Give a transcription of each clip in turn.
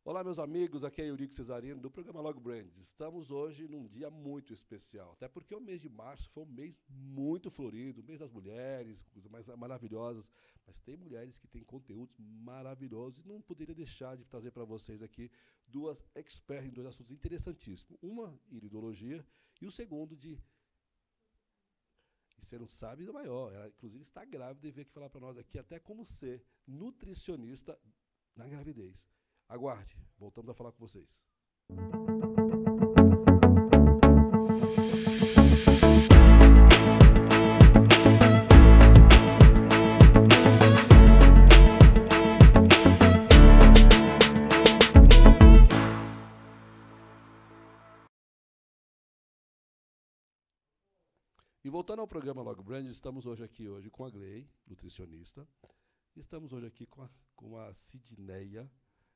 Olá, meus amigos, aqui é Eurico Cesarino, do programa Log Brands. Estamos hoje num dia muito especial, até porque o mês de março foi um mês muito florido, o mês das mulheres, coisas mais maravilhosas, mas tem mulheres que têm conteúdos maravilhosos e não poderia deixar de trazer para vocês aqui duas experts em dois assuntos interessantíssimos. Uma, iridologia, e o segundo de... E você não sabe do maior, ela inclusive está grávida e veio aqui falar para nós aqui até como ser nutricionista na gravidez. Aguarde, voltamos a falar com vocês. E voltando ao programa Log Brand, estamos hoje com a Gley, nutricionista, e estamos hoje aqui com a Sidneia,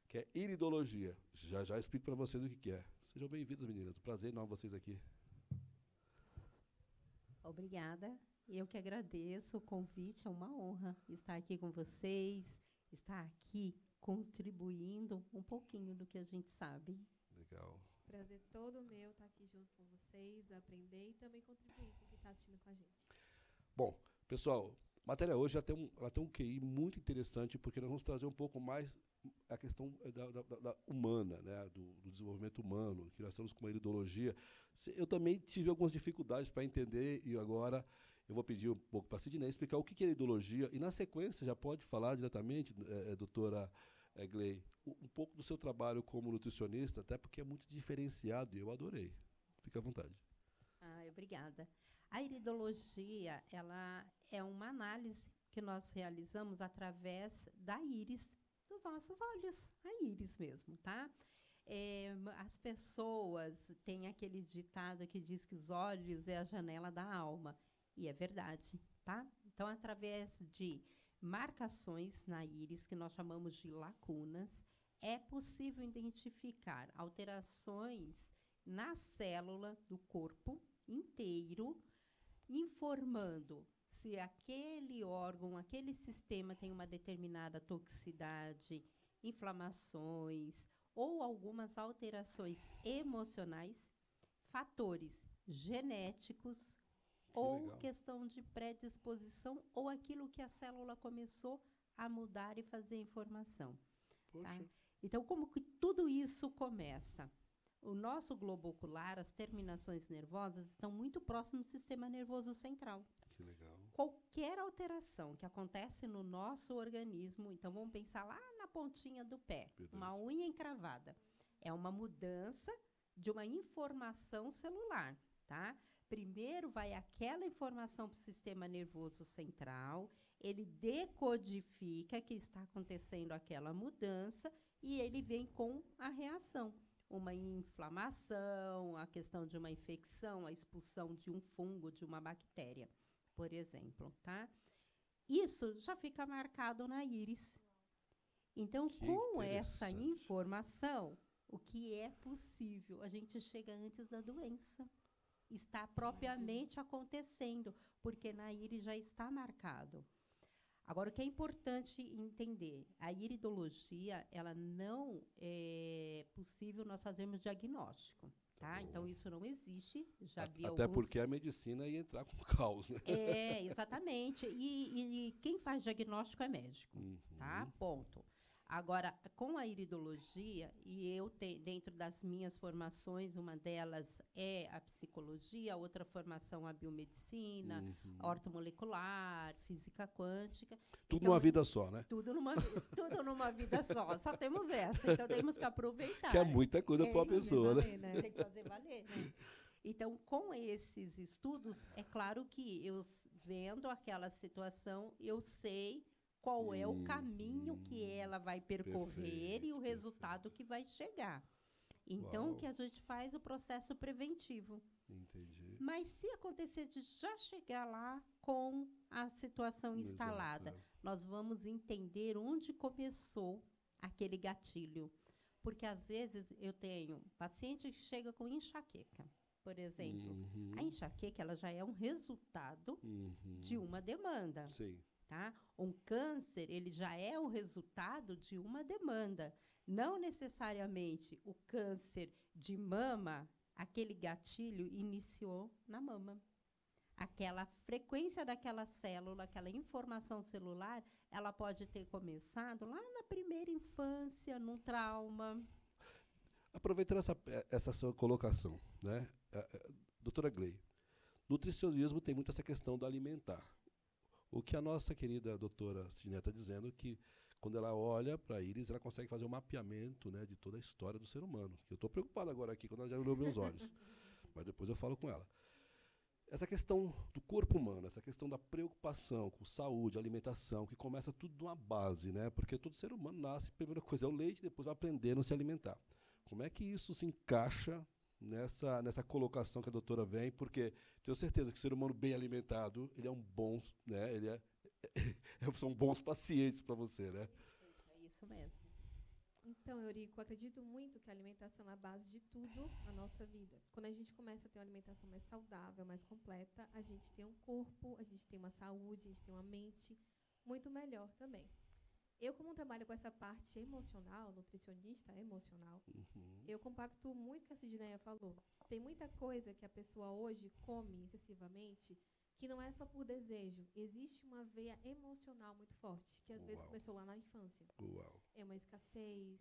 que é iridologia. Já já explico para vocês o que é. Sejam bem-vindas, meninas. Prazer enorme vocês aqui. Obrigada. Eu que agradeço o convite, é uma honra estar aqui com vocês, estar aqui contribuindo um pouquinho do que a gente sabe. Legal. Prazer todo meu estar aqui junto com vocês, aprender e também contribuir com quem está assistindo com a gente. Bom, pessoal, a matéria hoje ela tem um QI muito interessante, porque nós vamos trazer um pouco mais a questão da humana, né, do desenvolvimento humano, que nós estamos com uma iridologia. Eu também tive algumas dificuldades para entender, e agora eu vou pedir um pouco para a Sidney explicar o que é iridologia, e na sequência já pode falar diretamente, doutora Gley, um pouco do seu trabalho como nutricionista, até porque é muito diferenciado e eu adorei. Fique à vontade. Obrigada. A iridologia, ela é uma análise que nós realizamos através da íris dos nossos olhos, a íris mesmo, tá? As pessoas têm aquele ditado que diz que os olhos é a janela da alma, e é verdade, tá? Então, através de marcações na íris, que nós chamamos de lacunas, é possível identificar alterações na célula do corpo inteiro, informando se aquele órgão, aquele sistema tem uma determinada toxicidade, inflamações ou algumas alterações emocionais, fatores genéticos ou legal. questão de predisposição ou aquilo que a célula começou a mudar e fazer informação. Tá? Então, como que tudo isso começa? O nosso globo ocular, as terminações nervosas, estão muito próximos do sistema nervoso central. Que legal. Qualquer alteração que acontece no nosso organismo, então vamos pensar lá na pontinha do pé, Verdade. uma unha encravada. É uma mudança de uma informação celular, tá? Primeiro vai aquela informação para o sistema nervoso central, ele decodifica que está acontecendo aquela mudança e ele vem com a reação. Uma inflamação, a questão de uma infecção, a expulsão de um fungo, de uma bactéria, por exemplo, tá? Isso já fica marcado na íris. Então, com essa informação, o que é possível? A gente chega antes da doença. Está propriamente acontecendo, porque na íris já está marcado. Agora, o que é importante entender, a iridologia, ela não é possível nós fazermos diagnóstico, tá? Então, isso não existe. Já vi até porque a medicina ia entrar com caos, né? Exatamente. E quem faz diagnóstico é médico, tá? Ponto. Agora, com a iridologia, e eu dentro das minhas formações, uma delas é a psicologia, a outra formação a biomedicina, a ortomolecular, física quântica. Tudo então, numa vida só, né? Tudo numa vida só. Só temos essa, então temos que aproveitar. Que é muita coisa para uma pessoa, né? Tem que fazer valer, né? Então, com esses estudos, é claro que eu, vendo aquela situação, eu sei qual é o caminho que ela vai percorrer e o resultado que vai chegar. Então, o que a gente faz? O processo preventivo. Entendi. Mas se acontecer de já chegar lá com a situação instalada, nós vamos entender onde começou aquele gatilho. Porque, às vezes, eu tenho paciente que chega com enxaqueca, por exemplo. A enxaqueca ela já é um resultado de uma demanda. Sim. Tá? Um câncer, ele já é o resultado de uma demanda. Não necessariamente o câncer de mama, aquele gatilho iniciou na mama. Aquela frequência daquela célula, aquela informação celular, ela pode ter começado lá na primeira infância, num trauma. Aproveitando essa sua colocação, né? Doutora Gley, nutricionismo tem muito essa questão do alimentar. O que a nossa querida doutora Ciné está dizendo que, quando ela olha para a Iris, ela consegue fazer um mapeamento, né, de toda a história do ser humano. Eu estou preocupado agora aqui, quando ela já olhou meus olhos. Mas depois eu falo com ela. Essa questão do corpo humano, essa questão da preocupação com saúde, alimentação, que começa tudo de uma base, né? Porque todo ser humano nasce, a primeira coisa é o leite, depois vai aprendendo a se alimentar. Como é que isso se encaixa nessa colocação que a doutora vem? Porque tenho certeza que o ser humano bem alimentado, ele é um bom, né? São bons pacientes para você, né? É isso mesmo. Então, Eurico, acredito muito que a alimentação é a base de tudo na nossa vida. Quando a gente começa a ter uma alimentação mais saudável, mais completa, a gente tem um corpo, a gente tem uma saúde, a gente tem uma mente muito melhor também. Eu, como trabalho com essa parte emocional, nutricionista emocional, eu compacto muito com o que a Sidneia falou. Tem muita coisa que a pessoa hoje come excessivamente que não é só por desejo. Existe uma veia emocional muito forte, que às vezes começou lá na infância. É uma escassez,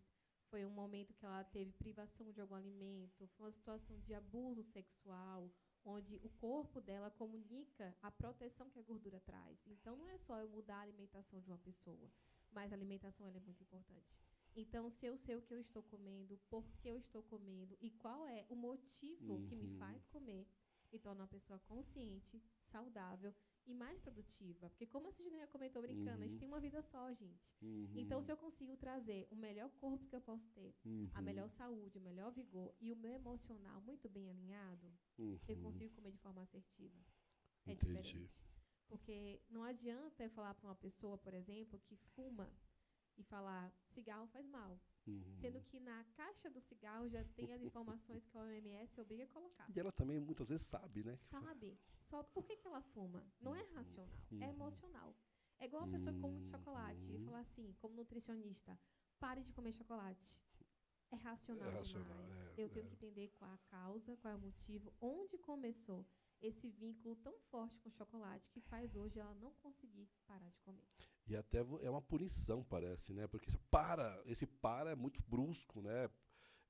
foi um momento que ela teve privação de algum alimento, foi uma situação de abuso sexual, onde o corpo dela comunica a proteção que a gordura traz. Então, não é só eu mudar a alimentação de uma pessoa, mas a alimentação ela é muito importante. Então, se eu sei o que eu estou comendo, por que eu estou comendo e qual é o motivo que me faz comer, me torna uma pessoa consciente, saudável e mais produtiva. Porque, como a Sidneia comentou brincando, a gente tem uma vida só, gente. Então, se eu consigo trazer o melhor corpo que eu posso ter, a melhor saúde, o melhor vigor e o meu emocional muito bem alinhado, eu consigo comer de forma assertiva. É diferente. Porque não adianta eu falar para uma pessoa, por exemplo, que fuma e falar cigarro faz mal. Sendo que na caixa do cigarro já tem as informações que a OMS obriga a colocar. E ela também muitas vezes sabe, né? Sabe. Só por que ela fuma? Não é racional, é emocional. É igual a pessoa que come muito chocolate e falar assim, como nutricionista, pare de comer chocolate. É racional demais. Eu tenho que entender qual a causa, qual é o motivo, onde começou esse vínculo tão forte com o chocolate que faz hoje ela não conseguir parar de comer. E até é uma punição, parece, né? Porque esse para é muito brusco, né?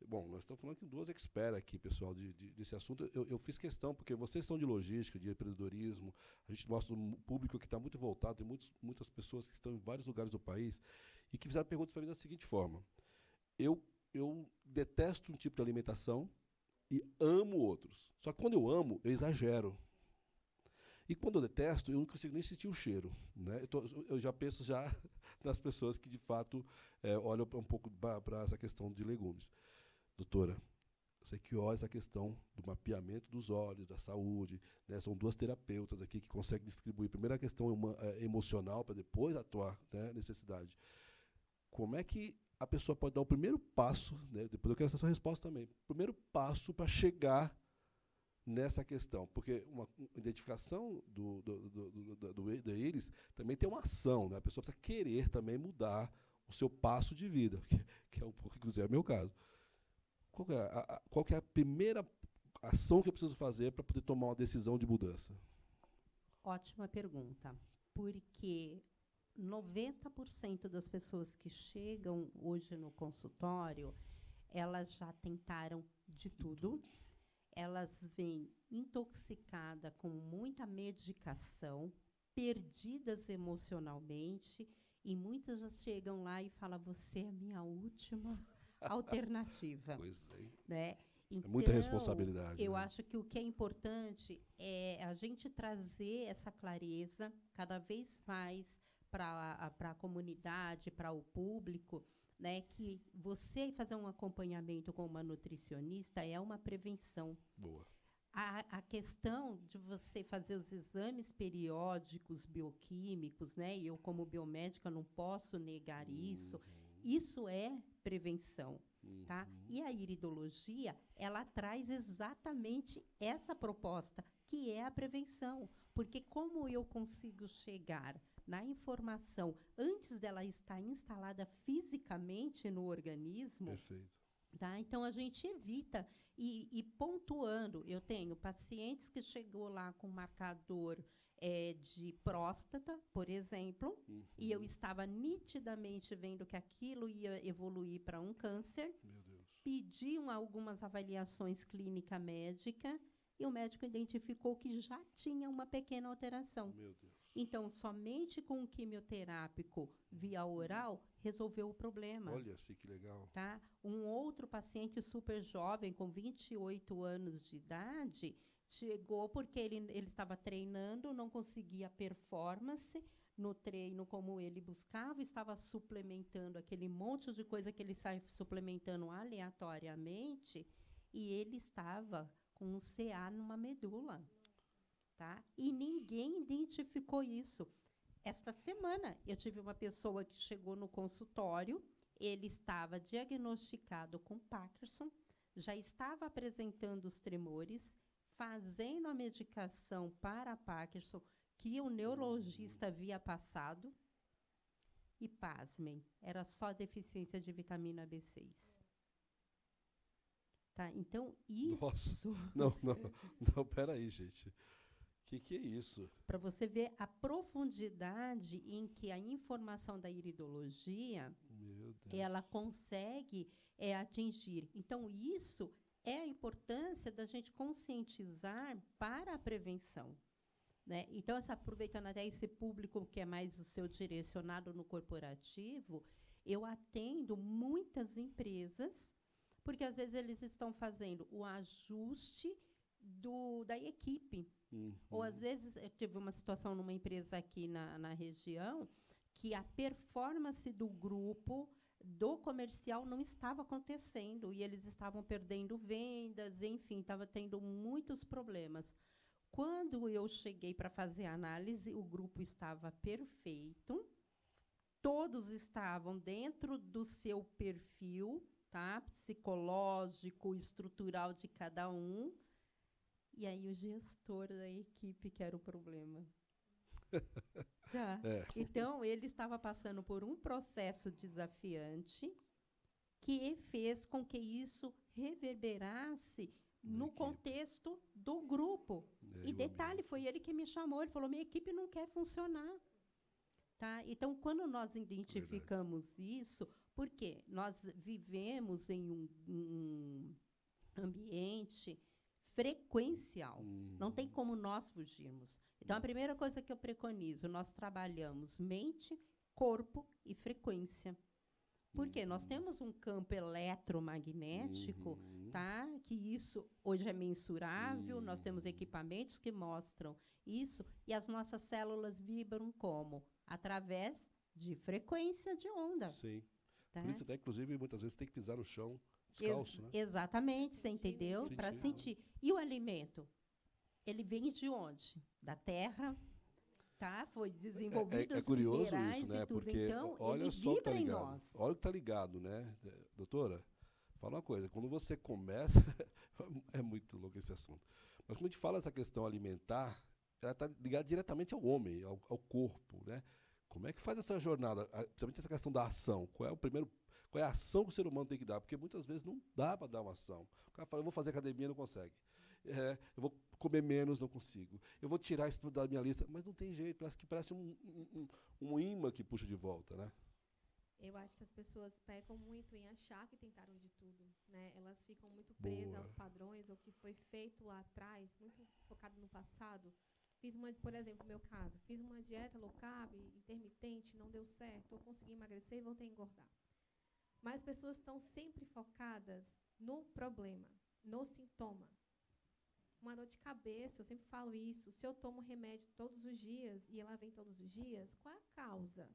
Bom, nós estamos falando com duas experts aqui, pessoal, desse assunto. Eu fiz questão, porque vocês são de logística, de empreendedorismo, a gente mostra um público que está muito voltado, tem muitas pessoas que estão em vários lugares do país e que fizeram perguntas para mim da seguinte forma. Eu detesto um tipo de alimentação e amo outros. Só que quando eu amo, eu exagero. E quando eu detesto, eu não consigo nem sentir o cheiro, né? Eu já penso nas pessoas que, de fato, olham um pouco para essa questão de legumes. Doutora, você que olha essa questão do mapeamento dos olhos, da saúde, né? São duas terapeutas aqui que conseguem distribuir primeiro a questão emocional para depois atuar, né, necessidade. Como é que a pessoa pode dar o primeiro passo, né? Depois eu quero essa sua resposta também, o primeiro passo para chegar nessa questão, porque uma identificação da Iris também tem uma ação, né? A pessoa precisa querer também mudar o seu passo de vida, que é um pouco, inclusive, é o meu caso. Qual que é a primeira ação que eu preciso fazer para poder tomar uma decisão de mudança? Ótima pergunta, porque 90% das pessoas que chegam hoje no consultório, elas já tentaram de tudo. Elas vêm intoxicadas com muita medicação, perdidas emocionalmente, e muitas já chegam lá e falam, você é a minha última alternativa. Pois é. Né? É Então, muita responsabilidade. Eu né? acho que o que é importante é a gente trazer essa clareza cada vez mais para a comunidade, para o público, né, que você fazer um acompanhamento com uma nutricionista é uma prevenção. Boa. A questão de você fazer os exames periódicos bioquímicos, né, e eu como biomédica não posso negar isso é prevenção. Tá? E a iridologia, ela traz exatamente essa proposta, que é a prevenção. Porque como eu consigo chegar na informação, antes dela estar instalada fisicamente no organismo, Perfeito. tá? Então, a gente evita e pontuando. Eu tenho pacientes que chegou lá com marcador de próstata, por exemplo, e eu estava nitidamente vendo que aquilo ia evoluir para um câncer. Meu Deus. Pediam algumas avaliações clínica médica e o médico identificou que já tinha uma pequena alteração. Meu Deus. Então, somente com o quimioterápico via oral resolveu o problema. Olha assim que legal. Tá? Um outro paciente super jovem, com 28 anos de idade, chegou porque ele estava treinando, não conseguia performance no treino como ele buscava, estava suplementando aquele monte de coisa que ele sai suplementando aleatoriamente, e ele estava com um CA numa medula. Tá? E ninguém identificou isso. Esta semana, eu tive uma pessoa que chegou no consultório, ele estava diagnosticado com Parkinson, já estava apresentando os tremores, fazendo a medicação para Parkinson, que o neurologista havia passado, e, pasmem, era só deficiência de vitamina B6. Tá? Então, isso... Não, peraí, gente. Que é isso? Para você ver a profundidade em que a informação da iridologia ela consegue atingir. Então, isso é a importância da gente conscientizar para a prevenção. Né? Então, aproveitando até esse público que é mais o seu direcionado no corporativo, eu atendo muitas empresas, porque às vezes eles estão fazendo o ajuste da equipe. Ou, às vezes, eu tive uma situação numa empresa aqui na região que a performance do grupo, do comercial, não estava acontecendo. E eles estavam perdendo vendas, enfim, estava tendo muitos problemas. Quando eu cheguei para fazer a análise, o grupo estava perfeito, todos estavam dentro do seu perfil, tá? Psicológico, estrutural de cada um. E aí o gestor da equipe que era o problema. Tá. Então, ele estava passando por um processo desafiante que fez com que isso reverberasse no contexto do grupo. E detalhe, foi ele que me chamou, ele falou, minha equipe não quer funcionar. Tá? Então, quando nós identificamos isso, porque nós vivemos em um ambiente frequencial. Não tem como nós fugirmos. Então, a primeira coisa que eu preconizo, nós trabalhamos mente, corpo e frequência. Por quê? Nós temos um campo eletromagnético, tá? Que isso hoje é mensurável, nós temos equipamentos que mostram isso, e as nossas células vibram como? Através de frequência de onda. Sim. Tá? Por isso, até, inclusive, muitas vezes tem que pisar no chão descalço, né? Exatamente, você entendeu? Para sentir. E o alimento? Ele vem de onde? Da terra, tá? Foi desenvolvido É os curioso minerais isso, né? e tudo. Porque Então, olha ele só o que tá vibra em ligado. nós. Olha o que tá ligado, né? Doutora, fala uma coisa. Quando você começa... é muito louco esse assunto. Mas quando a gente fala essa questão alimentar, ela está ligada diretamente ao homem, ao corpo, né? Como é que faz essa jornada? Principalmente essa questão da ação. Qual é a ação que o ser humano tem que dar? Porque muitas vezes não dá para dar uma ação. O cara fala, eu vou fazer academia, não consegue. Eu vou comer menos, não consigo. Eu vou tirar isso da minha lista. Mas não tem jeito, parece um imã que puxa de volta, né? Eu acho que as pessoas pecam muito em achar que tentaram de tudo, né? Elas ficam muito presas aos padrões, ou que foi feito lá atrás, muito focado no passado. Por exemplo, no meu caso, fiz uma dieta low carb, intermitente, não deu certo, eu consegui emagrecer e voltei a engordar. Mas as pessoas estão sempre focadas no problema, no sintoma. Uma dor de cabeça, eu sempre falo isso, se eu tomo remédio todos os dias e ela vem todos os dias, qual é a causa?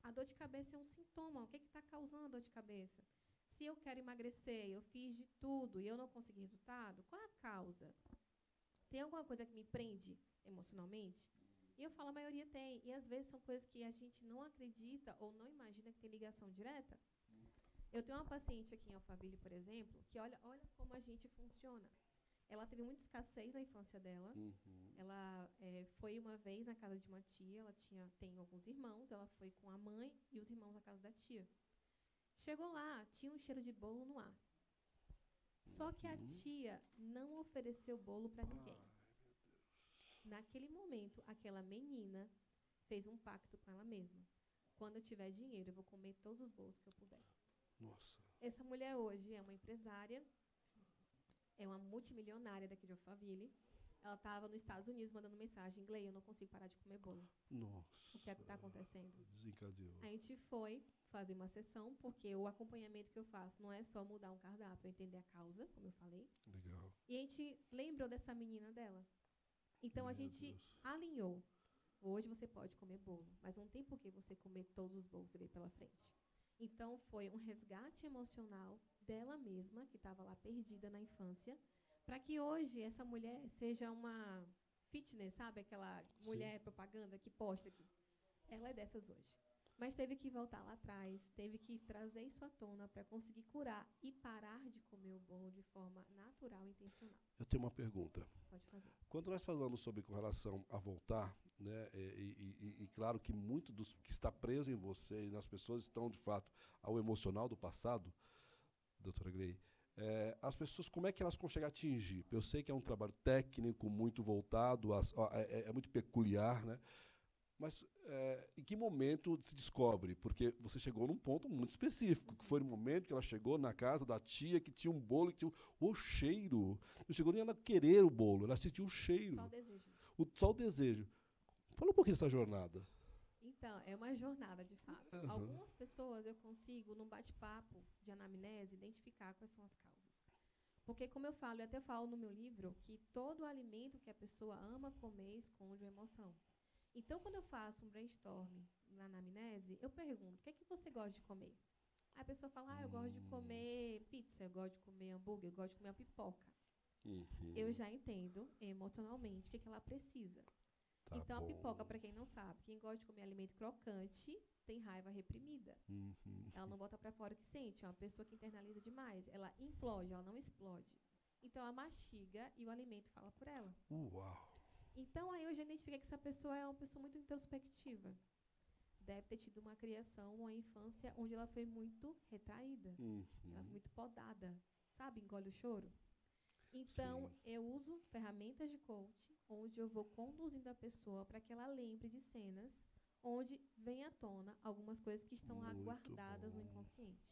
A dor de cabeça é um sintoma, o que está causando a dor de cabeça? Se eu quero emagrecer, eu fiz de tudo e eu não consegui resultado, qual é a causa? Tem alguma coisa que me prende emocionalmente? E eu falo, a maioria tem. E, às vezes, são coisas que a gente não acredita ou não imagina que tem ligação direta. Eu tenho uma paciente aqui em Alphaville, por exemplo, que olha como a gente funciona. Ela teve muita escassez na infância dela. Ela foi uma vez na casa de uma tia, ela tem alguns irmãos, ela foi com a mãe e os irmãos na casa da tia. Chegou lá, tinha um cheiro de bolo no ar. Só que a tia não ofereceu bolo para ninguém. Naquele momento, aquela menina fez um pacto com ela mesma. Quando eu tiver dinheiro, eu vou comer todos os bolos que eu puder. Nossa. Essa mulher hoje é uma empresária, é uma multimilionária daqui de Alphaville. Ela estava nos Estados Unidos mandando mensagem: Gley, eu não consigo parar de comer bolo. Nossa. O que é que está acontecendo? Desencadeou. A gente foi fazer uma sessão, porque o acompanhamento que eu faço não é só mudar um cardápio, é entender a causa, como eu falei. Legal. E a gente lembrou dessa menina dela. Então, a Meu gente Deus. alinhou. Hoje você pode comer bolo, mas não tem por que você comer todos os bolos que você vê pela frente. Então, foi um resgate emocional dela mesma, que estava lá perdida na infância, para que hoje essa mulher seja uma fitness, sabe? Aquela mulher propaganda que posta aqui. Ela é dessas hoje. Mas teve que voltar lá atrás, teve que trazer isso à tona para conseguir curar e parar de comer o bolo de forma natural e intencional. Eu tenho uma pergunta. Pode fazer. Quando nós falamos sobre com relação a voltar, né, e claro que muito dos que está preso em você e nas pessoas estão, de fato, ao emocional do passado, doutora Gley, as pessoas, como é que elas conseguem atingir? Eu sei que é um trabalho técnico, muito voltado, é muito peculiar, né? Mas em que momento se descobre? Porque você chegou num ponto muito específico, que foi no momento que ela chegou na casa da tia, que tinha um bolo, que tinha o cheiro. Não chegou nem ela querer o bolo, ela sentiu o cheiro. Só o desejo. Só o desejo. Fala um pouquinho dessa jornada. Então, é uma jornada, de fato. Uhum. Algumas pessoas eu consigo, num bate-papo de anamnese, identificar quais são as causas. Porque, como eu falo, e até falo no meu livro, que todo alimento que a pessoa ama comer esconde uma emoção. Então, quando eu faço um brainstorm na anamnese, eu pergunto: o que é que você gosta de comer? Aí a pessoa fala: eu gosto de comer pizza, eu gosto de comer hambúrguer, eu gosto de comer uma pipoca. Eu já entendo emocionalmente o que ela precisa. Tá então, bom. a pipoca, para quem não sabe, quem gosta de comer alimento crocante tem raiva reprimida. Ela não bota para fora o que sente. É uma pessoa que internaliza demais. Ela implode, ela não explode. Então, ela mastiga e o alimento fala por ela. Uau! Então, aí eu já identifiquei que essa pessoa é uma pessoa muito introspectiva. Deve ter tido uma criação, uma infância onde ela foi muito retraída. Ela foi muito podada. Sabe, engole o choro? Então, Sim. eu uso ferramentas de coach, onde eu vou conduzindo a pessoa para que ela lembre de cenas onde vem à tona algumas coisas que estão lá Muito guardadas bom. no inconsciente.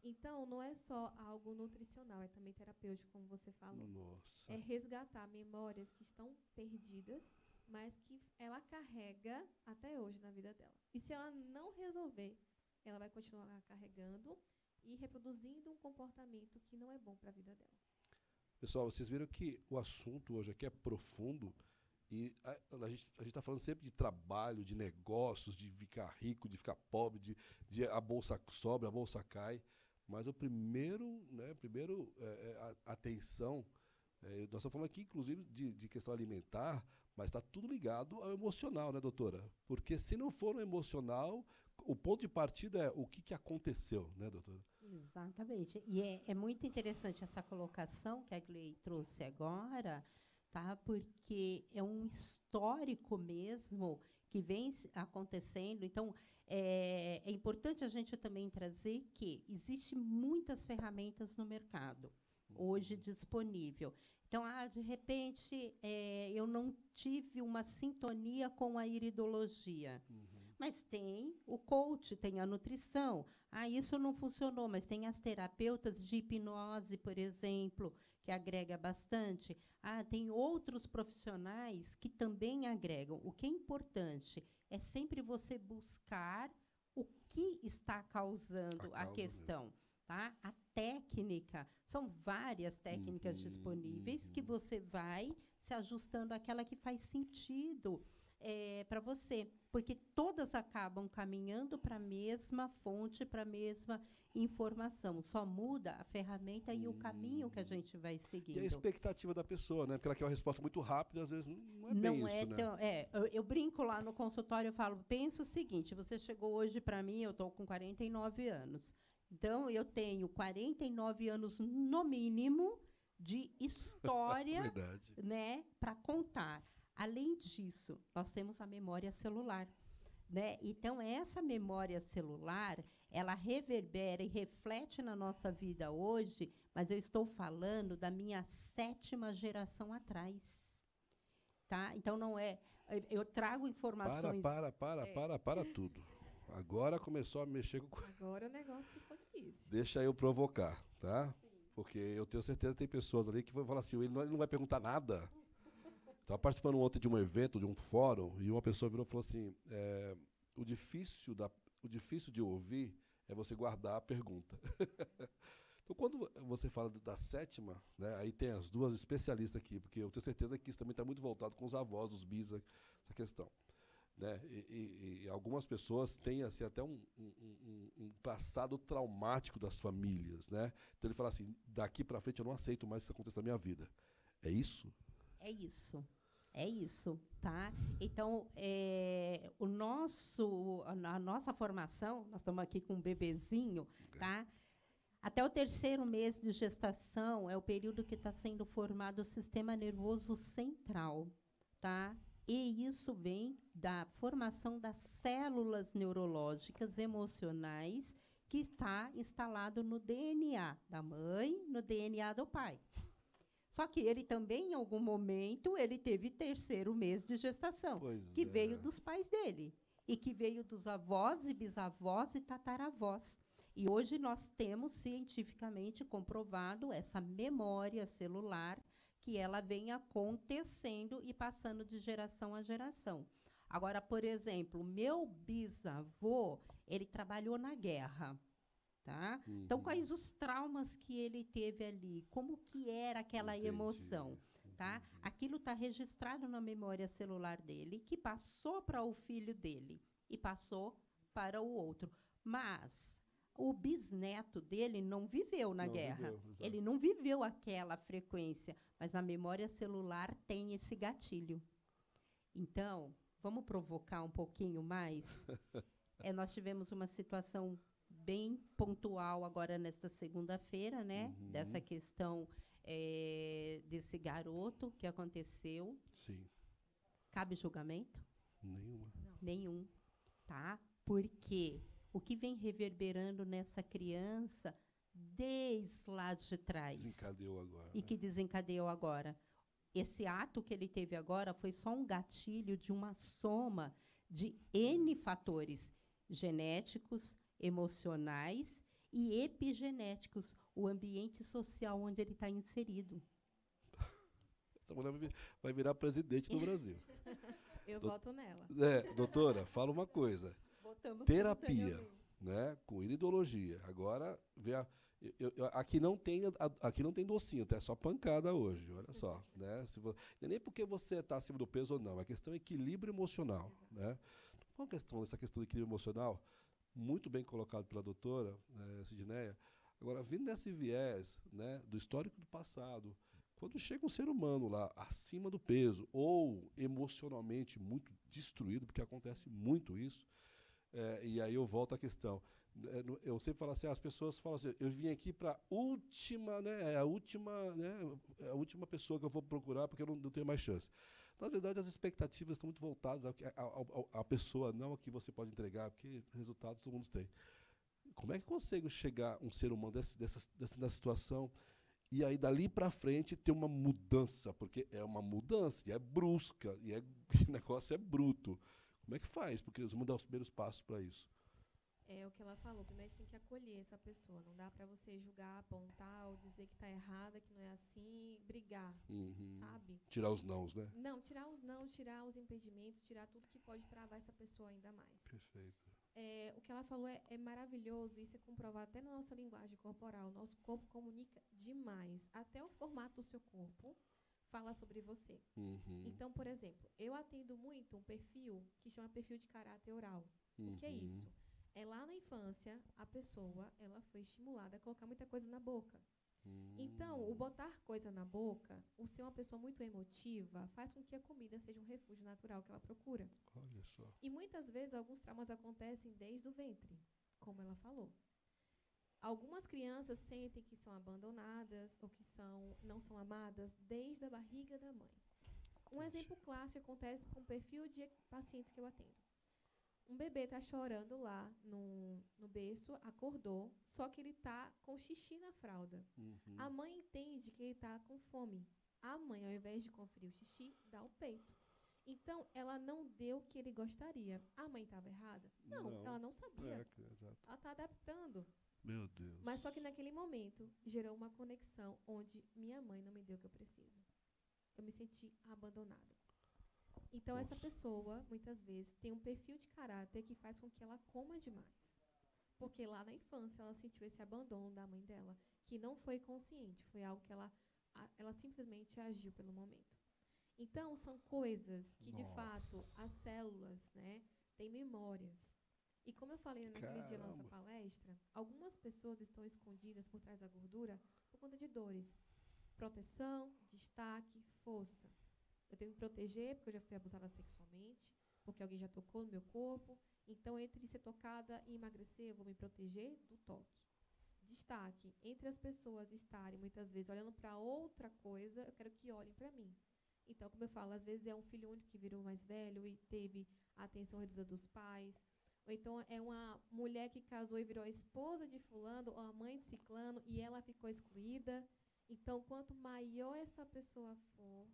Então, não é só algo nutricional, é também terapêutico, como você falou. Nossa. É resgatar memórias que estão perdidas, mas que ela carrega até hoje na vida dela. E se ela não resolver, ela vai continuar carregando e reproduzindo um comportamento que não é bom para a vida dela. Pessoal, vocês viram que o assunto hoje aqui é profundo e a gente está falando sempre de trabalho, de negócios, de ficar rico, de ficar pobre, de a bolsa sobe, a bolsa cai. Mas o primeiro, né, atenção, nós estamos falando aqui, inclusive, de questão alimentar, mas está tudo ligado ao emocional, né, doutora? Porque se não for no emocional, o ponto de partida é o que aconteceu, né, doutora? Exatamente. E é muito interessante essa colocação que a Gley trouxe agora, tá? Porque é um histórico mesmo que vem acontecendo. Então, é importante a gente também trazer que existe muitas ferramentas no mercado hoje disponível. Então, de repente, eu não tive uma sintonia com a iridologia. Mas tem o coach, tem a nutrição. Isso não funcionou, mas tem as terapeutas de hipnose, por exemplo, que agrega bastante. Tem outros profissionais que também agregam. O que é importante é sempre você buscar o que está causando a questão. Tá? A técnica, são várias técnicas disponíveis que você vai se ajustando àquela que faz sentido para você, porque todas acabam caminhando para a mesma fonte, para a mesma informação. Só muda a ferramenta e o caminho que a gente vai seguindo. E a expectativa da pessoa, né? Porque ela quer uma resposta muito rápida, às vezes não é bem isso, né? Então, eu brinco lá no consultório, eu falo, pensa o seguinte, você chegou hoje para mim, eu estou com 49 anos. Então, eu tenho 49 anos, no mínimo, de história, Verdade. né, para contar. Além disso, nós temos a memória celular, né? Então, essa memória celular, ela reverbera e reflete na nossa vida hoje, mas eu estou falando da minha 7ª geração atrás. Tá? Então, não é... Eu trago informações... Para tudo. Agora começou a mexer com... Agora o negócio ficou difícil. Deixa eu provocar, tá? Sim. Porque eu tenho certeza que tem pessoas ali que vão falar assim, ele não vai perguntar nada. Estava participando ontem de um evento, de um fórum, e uma pessoa virou e falou assim, o difícil de ouvir é você guardar a pergunta. Então, quando você fala da 7ª, né, aí tem as duas especialistas aqui, porque eu tenho certeza que isso também está muito voltado com os avós, os bis, essa questão. Né? E algumas pessoas têm assim, até um passado traumático das famílias. Né? Então, ele fala assim, daqui para frente eu não aceito mais que isso aconteça na minha vida. É isso? É isso. É isso, tá? Então, a nossa formação, nós estamos aqui com um bebezinho, tá? Até o 3º mês de gestação é o período que está sendo formado o sistema nervoso central, tá? E isso vem da formação das células neurológicas emocionais que está instalado no DNA da mãe, no DNA do pai. Só que ele também, em algum momento, ele teve 3º mês de gestação, que veio dos pais dele, e que veio dos avós e bisavós e tataravós. E hoje nós temos cientificamente comprovado essa memória celular, que ela vem acontecendo e passando de geração a geração. Agora, por exemplo, meu bisavô, ele trabalhou na guerra. Tá? Uhum. Então, quais os traumas que ele teve ali? Como que era aquela emoção? Tá? Aquilo está registrado na memória celular dele, que passou para o filho dele e passou para o outro. Mas o bisneto dele não viveu na guerra. Ele não viveu aquela frequência, mas a memória celular tem esse gatilho. Então, vamos provocar um pouquinho mais? Nós tivemos uma situação bem pontual agora nesta segunda-feira, né? Uhum. Dessa questão desse garoto que aconteceu. Sim. Cabe julgamento? Nenhuma. Nenhum, tá? Porque o que vem reverberando nessa criança desde lá de trás. Desencadeou agora. E que desencadeou agora. Esse ato que ele teve agora foi só um gatilho de uma soma de N fatores genéticos, emocionais e epigenéticos, o ambiente social onde ele está inserido. Essa mulher vai virar presidente do Brasil. Eu voto nela. Doutora, fala uma coisa. Votamos terapia, né, com ideologia. Agora, aqui não tem docinho, é só pancada hoje, olha só. Né? Nem porque você está acima do peso ou não, a questão é equilíbrio emocional. Né? Essa questão do equilíbrio emocional, muito bem colocado pela doutora Sidneia. Agora, vindo nesse viés, né, do histórico do passado, quando chega um ser humano lá acima do peso ou emocionalmente muito destruído, porque acontece muito isso, e aí eu volto à questão. Eu sempre falo assim, as pessoas falam assim, eu vim aqui para a última pessoa que eu vou procurar porque eu não tenho mais chance. Na verdade, as expectativas estão muito voltadas à pessoa, não ao que você pode entregar, porque resultados todo mundo tem. Como é que eu consigo chegar um ser humano dessa situação e aí dali para frente ter uma mudança? Porque é uma mudança, e é brusca, e o negócio é bruto. Como é que faz? Porque eles vão dar os primeiros passos para isso. É o que ela falou, primeiro a gente tem que acolher essa pessoa. Não dá para você julgar, apontar, ou dizer que está errada, que não é assim, brigar, sabe? Tirar os nãos, né? Não, tirar os não, tirar os impedimentos, tirar tudo que pode travar essa pessoa ainda mais. Perfeito. O que ela falou é maravilhoso, isso é comprovado até na nossa linguagem corporal. Nosso corpo comunica demais. Até o formato do seu corpo fala sobre você. Então, por exemplo, eu atendo muito um perfil que chama perfil de caráter oral. O que é isso? Lá na infância, a pessoa ela foi estimulada a colocar muita coisa na boca. Então, o botar coisa na boca, o ser uma pessoa muito emotiva, faz com que a comida seja um refúgio natural que ela procura. Olha só. E muitas vezes alguns traumas acontecem desde o ventre, como ela falou. Algumas crianças sentem que são abandonadas ou que não são amadas desde a barriga da mãe. Um exemplo clássico acontece com o perfil de pacientes que eu atendo. Um bebê está chorando lá no berço, acordou, só que ele está com xixi na fralda. A mãe entende que ele está com fome. A mãe, ao invés de conferir o xixi, dá o peito. Então, ela não deu o que ele gostaria. A mãe estava errada? Não, ela não sabia. Exato. Ela está adaptando. Meu Deus. Mas só que naquele momento, gerou uma conexão onde minha mãe não me deu o que eu preciso. Eu me senti abandonada. Então, essa pessoa, muitas vezes, tem um perfil de caráter que faz com que ela coma demais. Porque lá na infância, ela sentiu esse abandono da mãe dela, que não foi consciente, foi algo que ela simplesmente agiu pelo momento. Então, são coisas que, de fato, as células, né, têm memórias. E como eu falei naquele dia na nossa palestra, algumas pessoas estão escondidas por trás da gordura por conta de dores. Proteção, destaque, força. Eu tenho que me proteger porque eu já fui abusada sexualmente, porque alguém já tocou no meu corpo. Então, entre ser tocada e emagrecer, eu vou me proteger do toque. Destaque. Entre as pessoas estarem, muitas vezes, olhando para outra coisa, eu quero que olhem para mim. Então, como eu falo, às vezes é um filho único que virou mais velho e teve a atenção reduzida dos pais. Ou então é uma mulher que casou e virou a esposa de fulano ou a mãe de ciclano e ela ficou excluída. Então, quanto maior essa pessoa for,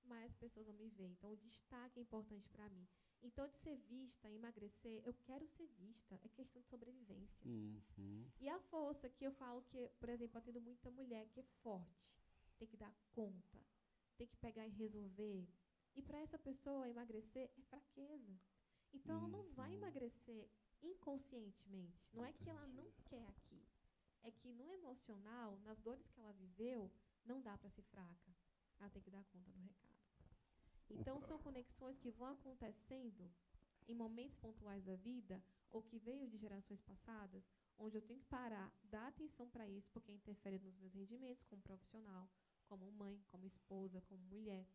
mais pessoas vão me ver. Então, o destaque é importante para mim. Então, de ser vista, emagrecer, eu quero ser vista. É questão de sobrevivência. E a força, que eu falo que, por exemplo, eu atendo muita mulher que é forte, tem que dar conta, tem que pegar e resolver. E para essa pessoa, emagrecer é fraqueza. Então, ela não vai emagrecer inconscientemente. Não é que ela não quer aqui. É que no emocional, nas dores que ela viveu, não dá para ser fraca. Ela tem que dar conta do recado. Então, são conexões que vão acontecendo em momentos pontuais da vida, ou que veio de gerações passadas, onde eu tenho que parar, dar atenção para isso, porque interfere nos meus rendimentos como profissional, como mãe, como esposa, como mulher.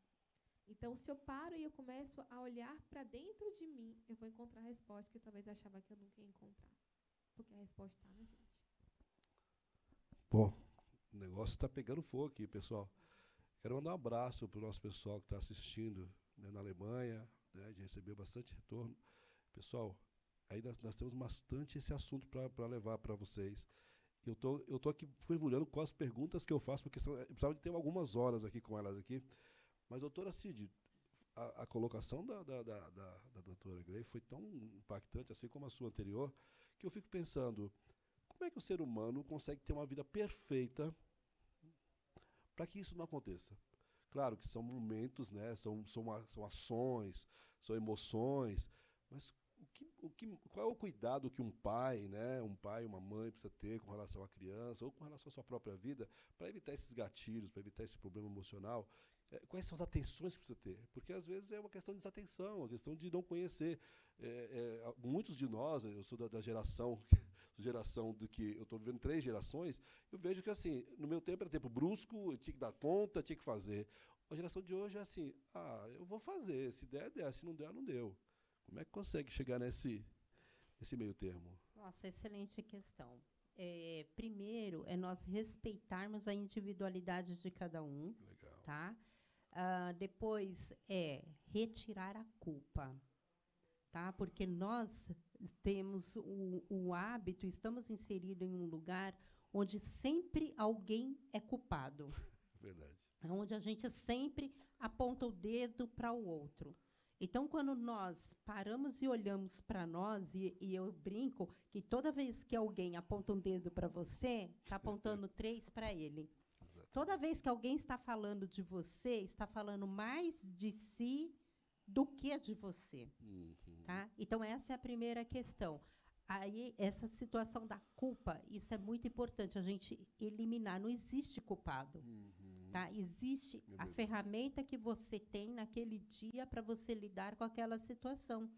Então, se eu paro e eu começo a olhar para dentro de mim, eu vou encontrar a resposta que eu talvez achava que eu nunca ia encontrar. Porque a resposta está na gente. Bom, o negócio está pegando fogo aqui, pessoal. Quero mandar um abraço para o nosso pessoal que está assistindo, né, na Alemanha, né, de receber bastante retorno. Pessoal, aí nós temos bastante esse assunto para levar para vocês. Eu tô aqui fervulhando com as perguntas que eu faço, porque eu precisava de ter algumas horas aqui com elas aqui. Mas, doutora Cid, a colocação da doutora Grey foi tão impactante, assim como a sua anterior, que eu fico pensando, como é que o ser humano consegue ter uma vida perfeita para que isso não aconteça? Claro que são momentos, né, são ações, são emoções, mas qual é o cuidado que um pai, né, uma mãe precisa ter com relação à criança ou com relação à sua própria vida para evitar esses gatilhos, para evitar esse problema emocional? Quais são as atenções que precisa ter? Porque, às vezes, é uma questão de desatenção, uma questão de não conhecer. Muitos de nós, eu sou da geração do que eu estou vivendo 3 gerações, eu vejo que, assim, no meu tempo era tempo brusco, eu tinha que dar conta, tinha que fazer. A geração de hoje é assim, eu vou fazer, se der, der, se não der, não deu. Como é que consegue chegar nesse meio termo? Nossa, excelente questão. Primeiro, é nós respeitarmos a individualidade de cada um. Legal. Tá? Depois retirar a culpa, tá? Porque nós temos o hábito, estamos inseridos em um lugar onde sempre alguém é culpado. Verdade. Onde a gente sempre aponta o dedo para o outro. Então, quando nós paramos e olhamos para nós, e eu brinco que toda vez que alguém aponta um dedo para você, está apontando 3 para ele. Toda vez que alguém está falando de você, está falando mais de si do que de você. Tá? Então, essa é a primeira questão. Aí, essa situação da culpa, isso é muito importante, a gente eliminar. Não existe culpado. Tá? Existe a ferramenta que você tem naquele dia para você lidar com aquela situação.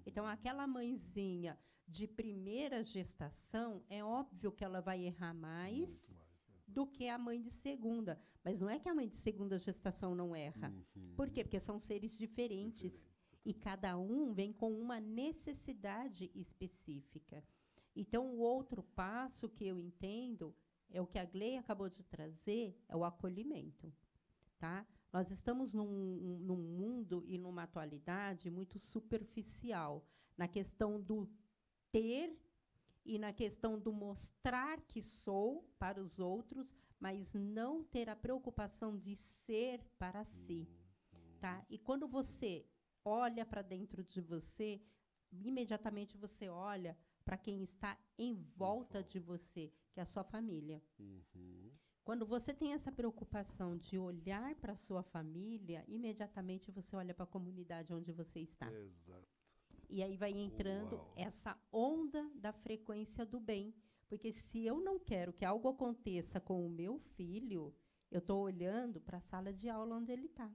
Então, aquela mãezinha de primeira gestação, é óbvio que ela vai errar mais do que a mãe de segunda. Mas não é que a mãe de segunda gestação não erra. Por quê? Porque são seres diferentes. E cada um vem com uma necessidade específica. Então, o outro passo que eu entendo é o que a Glei acabou de trazer, é o acolhimento. Tá? Nós estamos num mundo e numa atualidade muito superficial, na questão do ter e na questão do mostrar que sou para os outros, mas não ter a preocupação de ser para si. Tá? E quando você olha para dentro de você, imediatamente você olha para quem está em volta de você, que é a sua família. Quando você tem essa preocupação de olhar para a sua família, imediatamente você olha para a comunidade onde você está. Exato. E aí vai entrando essa onda da frequência do bem. Porque se eu não quero que algo aconteça com o meu filho, eu estou olhando para a sala de aula onde ele está.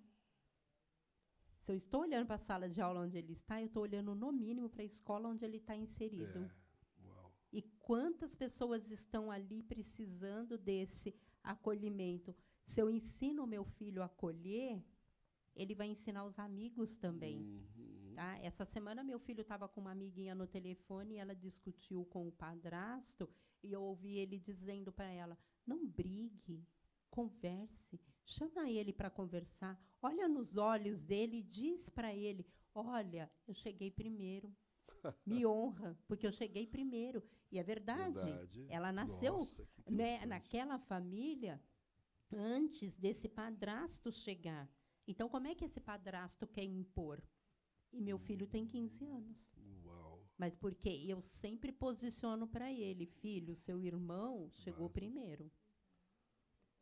Se eu estou olhando para a sala de aula onde ele está, eu estou olhando, no mínimo, para a escola onde ele está inserido. E quantas pessoas estão ali precisando desse acolhimento? Se eu ensino o meu filho a acolher, ele vai ensinar os amigos também. Tá? Essa semana, meu filho estava com uma amiguinha no telefone e ela discutiu com o padrasto e eu ouvi ele dizendo para ela, não brigue, converse, chama ele para conversar, olha nos olhos dele e diz para ele, olha, eu cheguei primeiro. Me honra, porque eu cheguei primeiro. E é verdade. Ela nasceu, Nossa, né, naquela família antes desse padrasto chegar. Então, como é que esse padrasto quer impor? E meu filho tem 15 anos. Mas porque eu sempre posiciono para ele, filho, seu irmão chegou primeiro.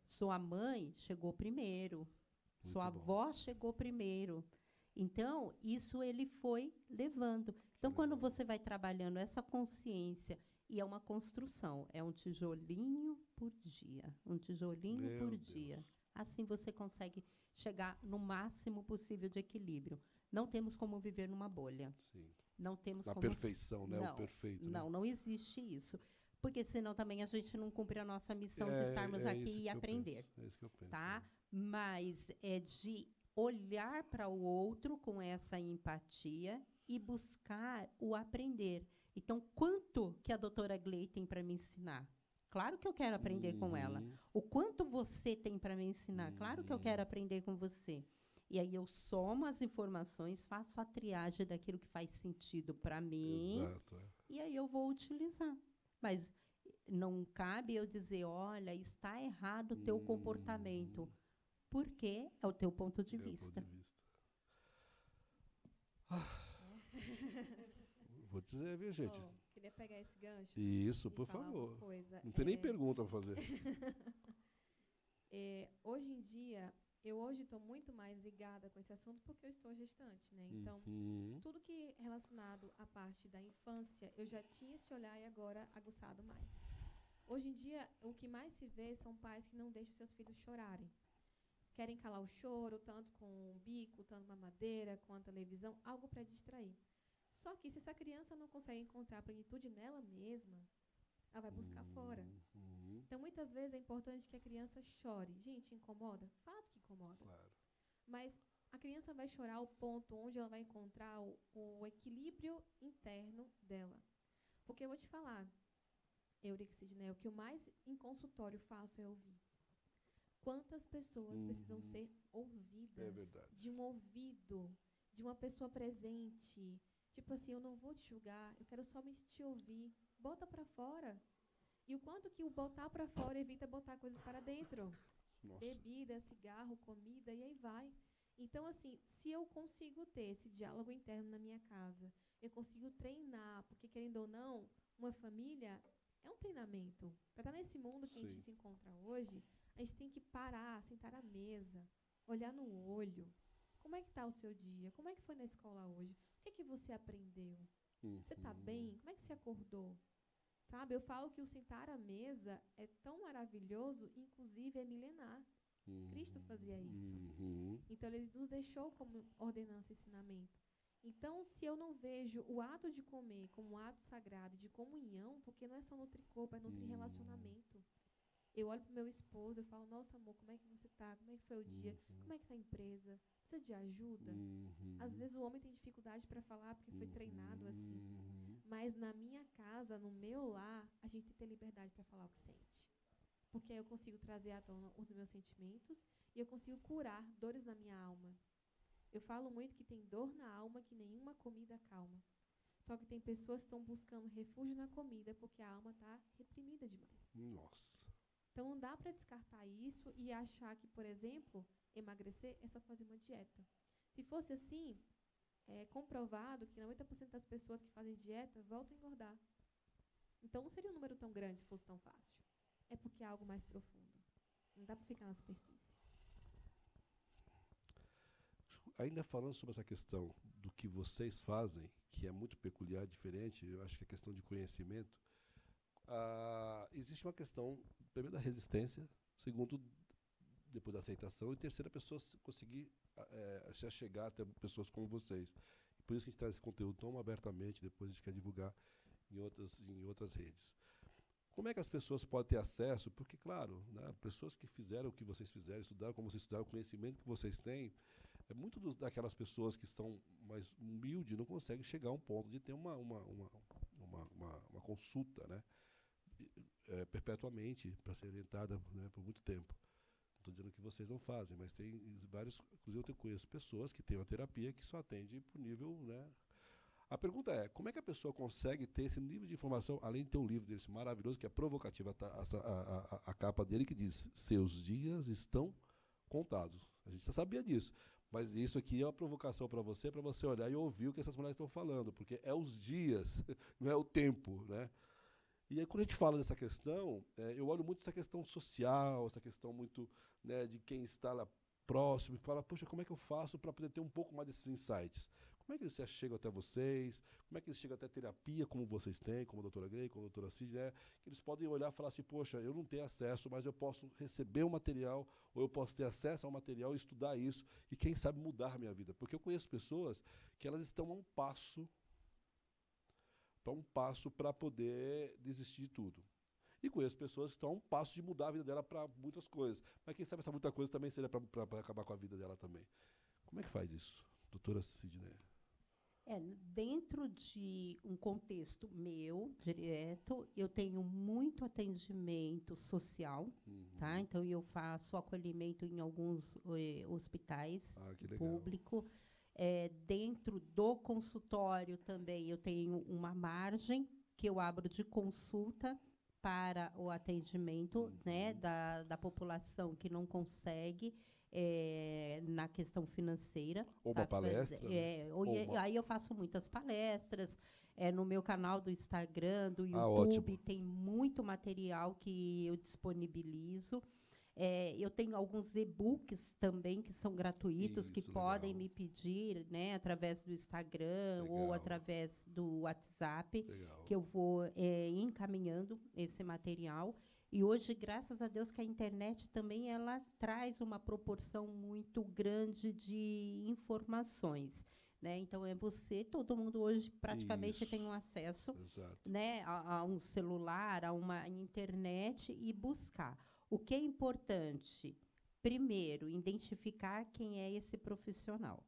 Sua mãe chegou primeiro. Sua avó chegou primeiro. Então, isso ele foi levando. Então, quando você vai trabalhando essa consciência, e é uma construção, é um tijolinho por dia, um tijolinho por dia. Assim você consegue chegar no máximo possível de equilíbrio. Não temos como viver numa bolha. Sim. Não temos Na como... perfeição, né? Não, o perfeito. Não, né? não existe isso. Porque senão também a gente não cumpre a nossa missão de estarmos aqui e aprender. É isso que eu penso. Tá? Mas é de olhar para o outro com essa empatia e buscar o aprender. Então, quanto que a doutora Glei tem para me ensinar? Claro que eu quero aprender com ela. O quanto você tem para me ensinar? Claro que eu quero aprender com você. E aí eu somo as informações, faço a triagem daquilo que faz sentido para mim. Exato. E aí eu vou utilizar. Mas não cabe eu dizer, olha, está errado o teu comportamento. Porque é o teu ponto de vista. Vou dizer, viu, gente? Queria pegar esse gancho. Isso, por favor. Não tem nem pergunta para fazer. Hoje em dia, eu hoje estou muito mais ligada com esse assunto porque eu estou gestante, né? Então, tudo que é relacionado à parte da infância, eu já tinha esse olhar e agora aguçado mais. Hoje em dia, o que mais se vê são pais que não deixam seus filhos chorarem. Querem calar o choro, tanto com um bico, tanto uma madeira, com a televisão, algo para distrair. Só que se essa criança não consegue encontrar a plenitude nela mesma, ela vai buscar fora. Então, muitas vezes é importante que a criança chore. Gente, incomoda? Fato que incomoda. Claro. Mas a criança vai chorar ao ponto onde ela vai encontrar o equilíbrio interno dela. Porque eu vou te falar, Eurico e Sidney, o que eu mais em consultório faço é ouvir. Quantas pessoas precisam ser ouvidas? É verdade. De um ouvido, de uma pessoa presente. Tipo assim, eu não vou te julgar, eu quero somente te ouvir. Bota para fora. E o quanto que o botar para fora evita botar coisas para dentro. Nossa. Bebida, cigarro, comida, e aí vai. Então, assim, se eu consigo ter esse diálogo interno na minha casa, eu consigo treinar, porque, querendo ou não, uma família é um treinamento. Para estar nesse mundo que a gente se encontra hoje, a gente tem que parar, sentar à mesa, olhar no olho. Como é que está o seu dia? Como é que foi na escola hoje? O que é que você aprendeu? Você está bem? Como é que você acordou? Sabe, eu falo que o sentar à mesa é tão maravilhoso, inclusive é milenar. Cristo fazia isso. Então, ele nos deixou como ordenança e ensinamento. Então, se eu não vejo o ato de comer como um ato sagrado de comunhão, porque não é só nutrir corpo, é nutrir relacionamento. Eu olho para o meu esposo, eu falo, nossa, amor, como é que você está? Como é que foi o dia? Como é que está a empresa? Precisa de ajuda? Às vezes o homem tem dificuldade para falar porque foi treinado assim. Mas na minha casa, no meu lar, a gente tem que ter liberdade para falar o que sente. Porque aí eu consigo trazer à tona os meus sentimentos e eu consigo curar dores na minha alma. Eu falo muito que tem dor na alma que nenhuma comida calma. Só que tem pessoas que estão buscando refúgio na comida porque a alma está reprimida demais. Nossa. Então não dá para descartar isso e achar que, por exemplo, emagrecer é só fazer uma dieta. Se fosse assim, é comprovado que 90% das pessoas que fazem dieta voltam a engordar. Então não seria um número tão grande se fosse tão fácil. É porque é algo mais profundo. Não dá para ficar na superfície. Ainda falando sobre essa questão do que vocês fazem, que é muito peculiar, diferente, eu acho que é questão de conhecimento, existe uma questão, primeiro, da resistência, segundo, depois da aceitação, e terceira, a pessoa conseguir se achegar até pessoas como vocês. E por isso que a gente traz esse conteúdo tão abertamente, depois a gente quer divulgar em outras redes. Como é que as pessoas podem ter acesso? Porque, claro, né, pessoas que fizeram o que vocês fizeram, estudaram como vocês estudaram, o conhecimento que vocês têm, muito daquelas pessoas que estão mais humildes não conseguem chegar a um ponto de ter uma consulta, né, perpetuamente, para ser orientada, né, por muito tempo. Não estou dizendo que vocês não fazem, mas tem vários. Inclusive, eu conheço pessoas que têm uma terapia que só atende por nível, né. A pergunta é, como é que a pessoa consegue ter esse nível de informação, além de ter um livro desse maravilhoso, que é provocativa, a capa dele, que diz, seus dias estão contados. A gente já sabia disso. Mas isso aqui é uma provocação para você olhar e ouvir o que essas mulheres estão falando, porque é os dias, não é o tempo, né? E aí, quando a gente fala dessa questão, eu olho muito essa questão social, essa questão muito, né, de quem está lá próximo, e fala, poxa, como é que eu faço para poder ter um pouco mais desses insights? Como é que eles chegam até vocês? Como é que eles chegam até terapia, como vocês têm, como a doutora Grey, como a doutora Cid, né? Que eles podem olhar e falar assim, poxa, eu não tenho acesso, mas eu posso receber um material, ou eu posso ter acesso ao material e estudar isso, e quem sabe mudar a minha vida. Porque eu conheço pessoas que elas estão a um passo para poder desistir de tudo. E conheço pessoas que estão a um passo de mudar a vida dela para muitas coisas. Mas quem sabe essa muita coisa também seja para acabar com a vida dela também. Como é que faz isso, doutora Sidney? Dentro de um contexto meu, direto, eu tenho muito atendimento social, tá? Então, eu faço acolhimento em alguns hospitais públicos. Dentro do consultório também eu tenho uma margem que eu abro de consulta para o atendimento, né, da população que não consegue, na questão financeira. Ou uma palestra. Aí eu faço muitas palestras. No meu canal do Instagram, do YouTube, ótimo. Tem muito material que eu disponibilizo. Eu tenho alguns e-books também que são gratuitos, que podem me pedir, né, através do Instagram ou através do WhatsApp, que eu vou encaminhando esse material. E hoje, graças a Deus, que a internet também ela traz uma proporção muito grande de informações. Né? Então, todo mundo hoje praticamente tem um acesso, né, a um celular, a uma internet e buscar. O que é importante? Primeiro, identificar quem é esse profissional,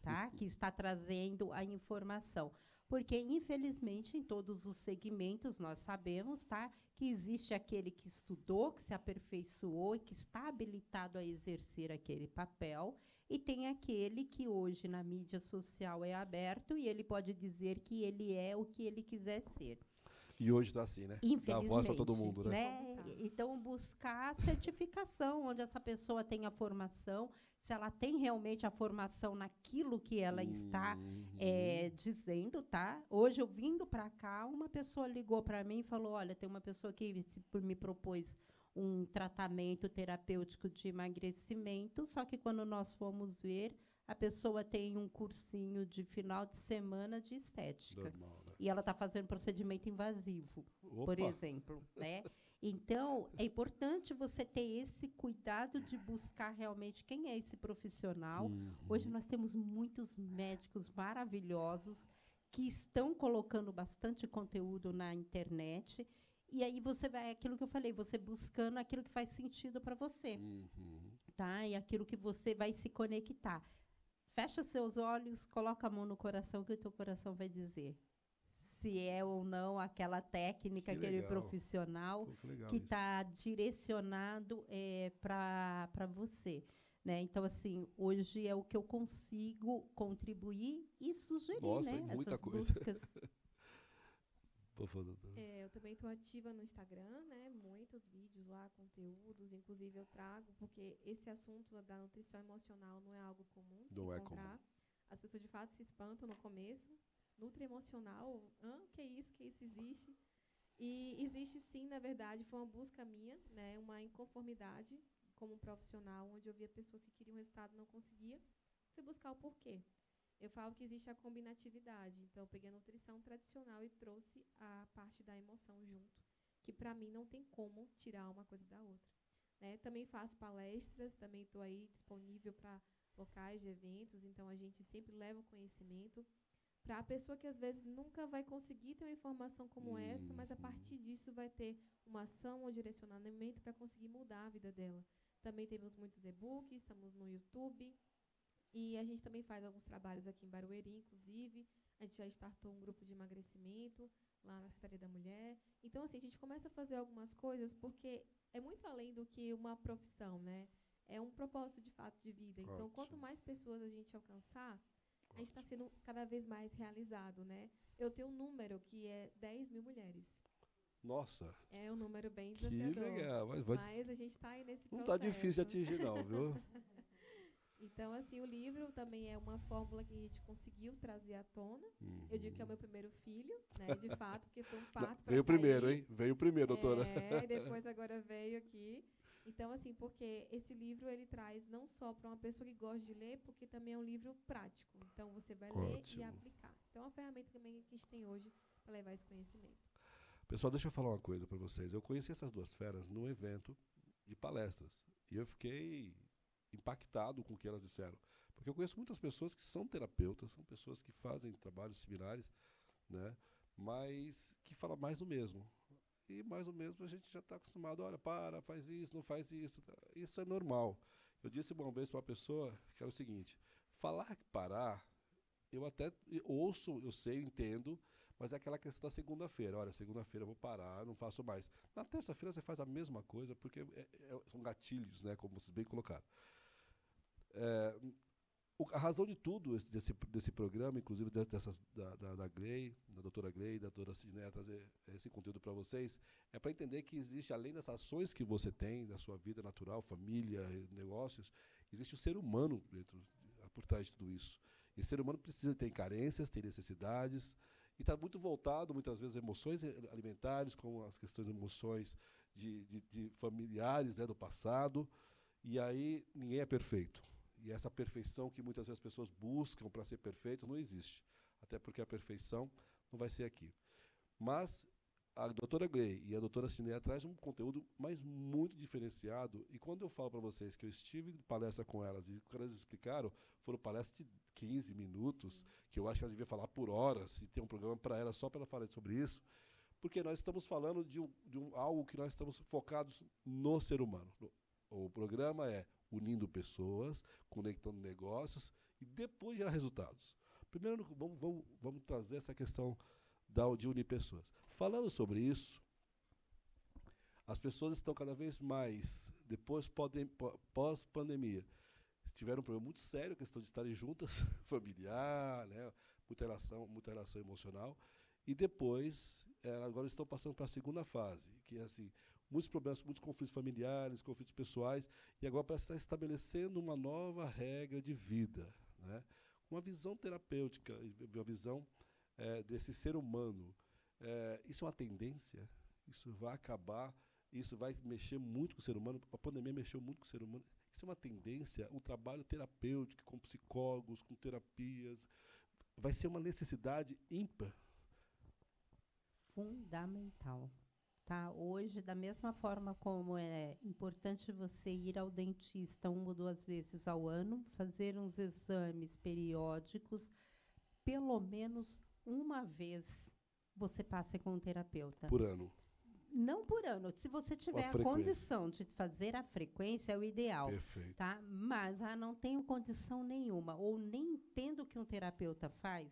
tá? Que está trazendo a informação. Porque, infelizmente, em todos os segmentos, nós sabemos, tá, que existe aquele que estudou, que se aperfeiçoou e que está habilitado a exercer aquele papel, e tem aquele que hoje na mídia social é aberto e ele pode dizer que ele é o que ele quiser ser. E hoje está assim, né? Dá voz para todo mundo, né? Então, buscar certificação, onde essa pessoa tem a formação, se ela tem realmente a formação naquilo que ela está dizendo, tá? Hoje, eu vindo para cá, uma pessoa ligou para mim e falou, olha, tem uma pessoa que me propôs um tratamento terapêutico de emagrecimento, só que quando nós fomos ver, a pessoa tem um cursinho de final de semana de estética. Normal, né? E ela está fazendo procedimento invasivo, por exemplo. Né? Então, é importante você ter esse cuidado de buscar realmente quem é esse profissional. Hoje nós temos muitos médicos maravilhosos que estão colocando bastante conteúdo na internet. E aí você vai, aquilo que eu falei, você buscando aquilo que faz sentido para você. Tá? E aquilo que você vai se conectar. Fecha seus olhos, coloca a mão no coração, que o teu coração vai dizer, se é ou não aquela técnica, Que aquele legal. profissional Pô, que legal que isso. está direcionado para você. Né? Então, assim, hoje é o que eu consigo contribuir e sugerir, Nossa, né? e muita Essas coisa. buscas. Por favor, doutora. Eu também estou ativa no Instagram, né? Muitos vídeos lá, conteúdos, inclusive eu trago, porque esse assunto da nutrição emocional não é algo comum de se Não é encontrar. As pessoas de fato se espantam no começo. Nutriemocional, que é isso? Que isso existe? E existe sim, na verdade, foi uma busca minha, né? Uma inconformidade como profissional, onde eu via pessoas que queriam resultado e não conseguia. Fui buscar o porquê. Eu falo que existe a combinatividade. Então, eu peguei a nutrição tradicional e trouxe a parte da emoção junto, que para mim não tem como tirar uma coisa da outra. Né? Também faço palestras, também estou aí disponível para locais de eventos, então a gente sempre leva o conhecimento para a pessoa que às vezes nunca vai conseguir ter uma informação como essa, mas a partir disso vai ter uma ação ou direcionamento para conseguir mudar a vida dela. Também temos muitos e-books, estamos no YouTube, e a gente também faz alguns trabalhos aqui em Barueri, inclusive. A gente já startou um grupo de emagrecimento lá na Secretaria da Mulher. Então, assim, a gente começa a fazer algumas coisas porque é muito além do que uma profissão, né? É um propósito, de fato, de vida. Então, quanto mais pessoas a gente alcançar, a gente está sendo cada vez mais realizado, né? Eu tenho um número que é 10 mil mulheres. Nossa. É um número bem Que desafiador. legal. Mas a gente está aí nesse não processo. está difícil de atingir, não, viu? Então, assim, o livro também é uma fórmula que a gente conseguiu trazer à tona. Eu digo que é o meu primeiro filho, né, de fato, porque foi um parto para Veio primeiro, hein? Veio primeiro, doutora. Depois agora veio aqui. Então, assim, porque esse livro, ele traz não só para uma pessoa que gosta de ler, porque também é um livro prático. Então, você vai ler e aplicar. Então, é uma ferramenta também que a gente tem hoje para levar esse conhecimento. Pessoal, deixa eu falar uma coisa para vocês. Eu conheci essas duas feras num evento de palestras. E eu fiquei impactado com o que elas disseram. Porque eu conheço muitas pessoas que são terapeutas, são pessoas que fazem trabalhos similares, né? Mas que falam mais do mesmo. E mais ou menos a gente já está acostumado, olha, faz isso, não faz isso. Isso é normal. Eu disse uma vez para uma pessoa que era o seguinte, falar que parar, eu até ouço, eu sei, entendo, mas é aquela questão da segunda-feira. Olha, segunda-feira eu vou parar, não faço mais. Na terça-feira você faz a mesma coisa, porque são gatilhos, né, como vocês bem colocaram. A razão de tudo desse programa, inclusive da Gley, da doutora Gley, da doutora Sidneia, trazer esse conteúdo para vocês, é para entender que existe, além das ações que você tem da sua vida natural, família, negócios, existe o ser humano por trás de tudo isso. E o ser humano precisa ter carências, ter necessidades, e está muito voltado, muitas vezes, a emoções alimentares, como as questões de emoções de familiares, né, do passado, e aí ninguém é perfeito. E essa perfeição que muitas vezes as pessoas buscam para ser perfeito não existe. Até porque a perfeição não vai ser aqui. Mas a doutora Gley e a doutora Sidneia trazem um conteúdo mas muito diferenciado. E quando eu falo para vocês que eu estive em palestra com elas e o que elas explicaram, foram palestras de 15 minutos, que eu acho que elas deviam falar por horas, e ter um programa para elas só para ela falar sobre isso, porque nós estamos falando de algo que nós estamos focados no ser humano. O programa é unindo pessoas, conectando negócios e depois gerar resultados. Primeiro, vamos trazer essa questão de unir pessoas. Falando sobre isso, as pessoas estão cada vez mais, depois pós-pandemia, tiveram um problema muito sério, a questão de estarem juntas, familiar, né, muita relação emocional, e depois, agora estão passando para a segunda fase, que é assim, muitos problemas, muitos conflitos familiares, conflitos pessoais, e agora parece estar estabelecendo uma nova regra de vida, né? Uma visão terapêutica, uma visão desse ser humano. Isso é uma tendência, isso vai acabar, isso vai mexer muito com o ser humano, a pandemia mexeu muito com o ser humano, isso é uma tendência, um trabalho terapêutico com psicólogos, com terapias, vai ser uma necessidade ímpar. Fundamental. Tá? Hoje, da mesma forma como é importante você ir ao dentista 1 ou 2 vezes ao ano, fazer uns exames periódicos, pelo menos uma vez você passe com um terapeuta. Por ano. Não por ano. Se você tiver a condição de fazer a frequência, é o ideal. Perfeito. Tá? Mas não tenho condição nenhuma, ou nem entendo o que um terapeuta faz,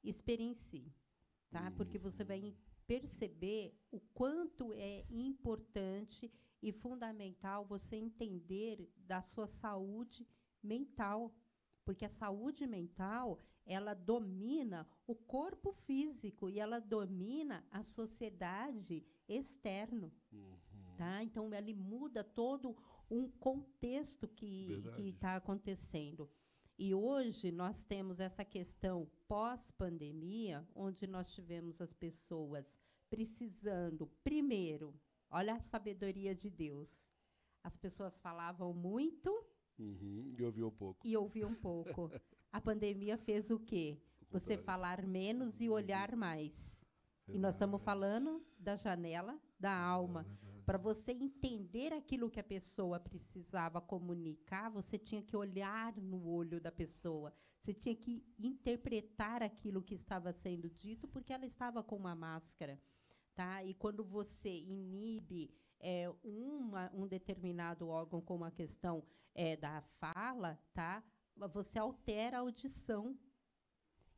experiencie. tá? Porque você vai perceber o quanto é importante e fundamental você entender da sua saúde mental, porque a saúde mental, ela domina o corpo físico e ela domina a sociedade externa, tá? Então, ele muda todo um contexto que Verdade. está acontecendo. E hoje nós temos essa questão pós-pandemia, onde nós tivemos as pessoas precisando, primeiro, olha a sabedoria de Deus. As pessoas falavam muito E ouviu um pouco. e ouviam pouco. A pandemia fez o quê? O Você contrário. falar menos e olhar mais. E nós estamos Verdade. falando da janela da alma. Verdade. Para você entender aquilo que a pessoa precisava comunicar, você tinha que olhar no olho da pessoa. Você tinha que interpretar aquilo que estava sendo dito, porque ela estava com uma máscara. Tá? E quando você inibe um determinado órgão, como a questão da fala, tá? Você altera a audição.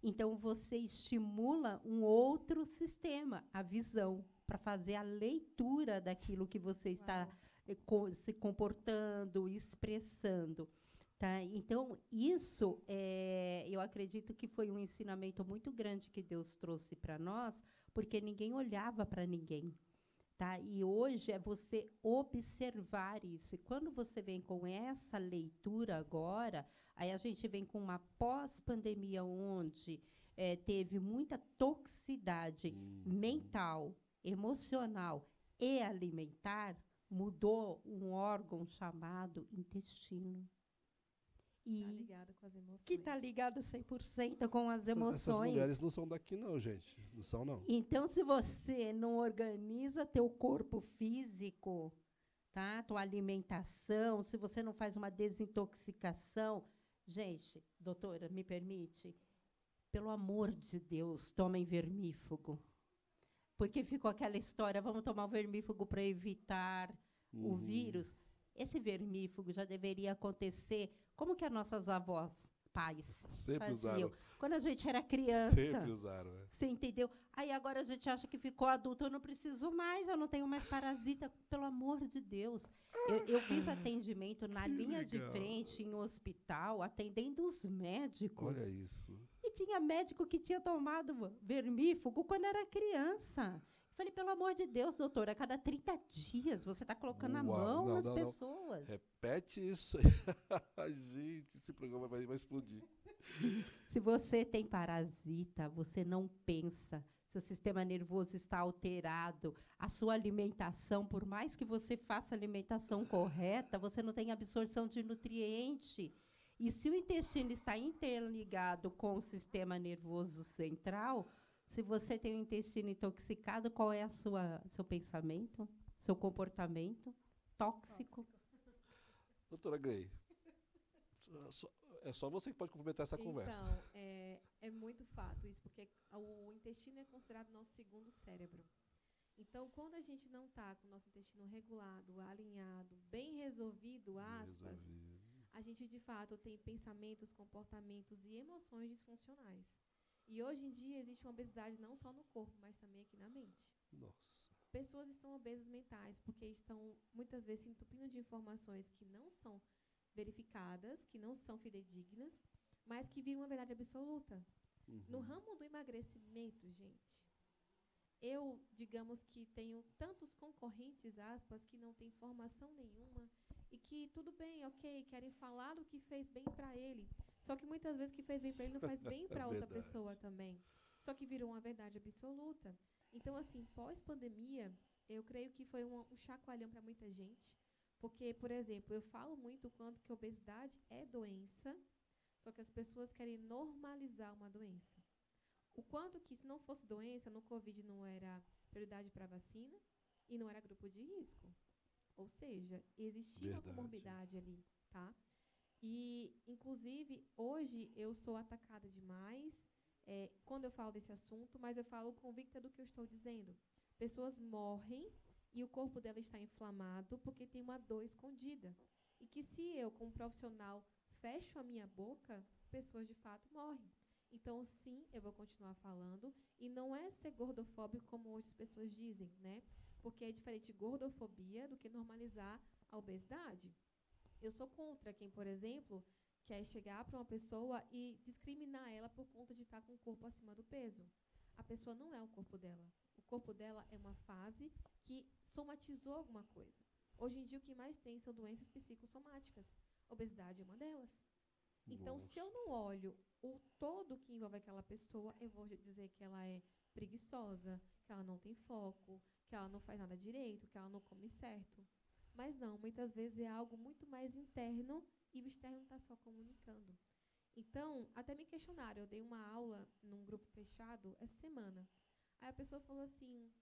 Então, você estimula um outro sistema, a visão, para fazer a leitura daquilo que você está se comportando, expressando. Tá? Então, isso, eu acredito que foi um ensinamento muito grande que Deus trouxe para nós, porque ninguém olhava para ninguém. Tá? E hoje é você observar isso. E quando você vem com essa leitura agora, aí a gente vem com uma pós-pandemia onde teve muita toxicidade mental, emocional e alimentar, mudou um órgão chamado intestino. Está ligado com as emoções. Que está ligado 100% com as Essas emoções. mulheres não são daqui, não, gente. Não são, não. Então, se você não organiza teu corpo físico, tá? Tua alimentação, se você não faz uma desintoxicação, gente, doutora, me permite? Pelo amor de Deus, tomem vermífugo. Porque ficou aquela história, vamos tomar o vermífugo para evitar o vírus. Esse vermífugo já deveria acontecer como que as nossas avós, pais, Sempre faziam. usaram. Quando a gente era criança. Sempre usaram, né? Você entendeu? Aí agora a gente acha que ficou adulto, eu não preciso mais, eu não tenho mais parasita. Pelo amor de Deus. Eu fiz atendimento na linha de legal. frente, em hospital, atendendo os médicos. Olha isso. E tinha médico que tinha tomado vermífugo quando era criança. Eu falei, pelo amor de Deus, doutora, a cada 30 dias você está colocando a Uau, mão não, nas não, não. pessoas. Repete isso. Gente, esse programa vai explodir. Se você tem parasita, você não pensa. Seu sistema nervoso está alterado. A sua alimentação, por mais que você faça a alimentação correta, você não tem absorção de nutriente. E se o intestino está interligado com o sistema nervoso central, se você tem o intestino intoxicado, qual é seu pensamento, seu comportamento? Tóxico. Doutora Grey, é só você que pode complementar essa conversa. Então, é muito fato isso, porque o intestino é considerado nosso segundo cérebro. Então, quando a gente não está com o nosso intestino regulado, alinhado, bem resolvido, aspas, a gente, de fato, tem pensamentos, comportamentos e emoções disfuncionais. E, hoje em dia, existe uma obesidade não só no corpo, mas também aqui na mente. Nossa. Pessoas estão obesas mentais porque estão, muitas vezes, se entupindo de informações que não são verificadas, que não são fidedignas, mas que viram uma verdade absoluta. No ramo do emagrecimento, gente, eu, digamos que tenho tantos concorrentes, aspas, que não têm formação nenhuma e que, tudo bem, ok, querem falar do que fez bem para ele. Só que, muitas vezes, o que fez bem para ele não faz bem para outra pessoa também. Só que virou uma verdade absoluta. Então, assim, pós-pandemia, eu creio que foi um chacoalhão para muita gente. Porque, por exemplo, eu falo muito o quanto que a obesidade é doença, só que as pessoas querem normalizar uma doença. O quanto que, se não fosse doença, no Covid não era prioridade para vacina e não era grupo de risco. Ou seja, existia uma comorbidade ali, tá? E, inclusive, hoje eu sou atacada demais quando eu falo desse assunto, mas eu falo convicta do que eu estou dizendo. Pessoas morrem e o corpo dela está inflamado porque tem uma dor escondida. E que se eu, como profissional, fecho a minha boca, pessoas de fato morrem. Então, sim, eu vou continuar falando. E não é ser gordofóbico como hoje as pessoas dizem, né? Porque é diferente gordofobia do que normalizar a obesidade. Eu sou contra quem, por exemplo, quer chegar para uma pessoa e discriminar ela por conta de estar com o corpo acima do peso. A pessoa não é o corpo dela. O corpo dela é uma fase que somatizou alguma coisa. Hoje em dia, o que mais tem são doenças psicossomáticas. Obesidade é uma delas. Então, se eu não olho o todo que envolve aquela pessoa, eu vou dizer que ela é preguiçosa, que ela não tem foco, que ela não faz nada direito, que ela não come certo. Mas não, muitas vezes é algo muito mais interno e o externo está só comunicando. Então, até me questionaram, eu dei uma aula num grupo fechado essa semana. Aí a pessoa falou assim,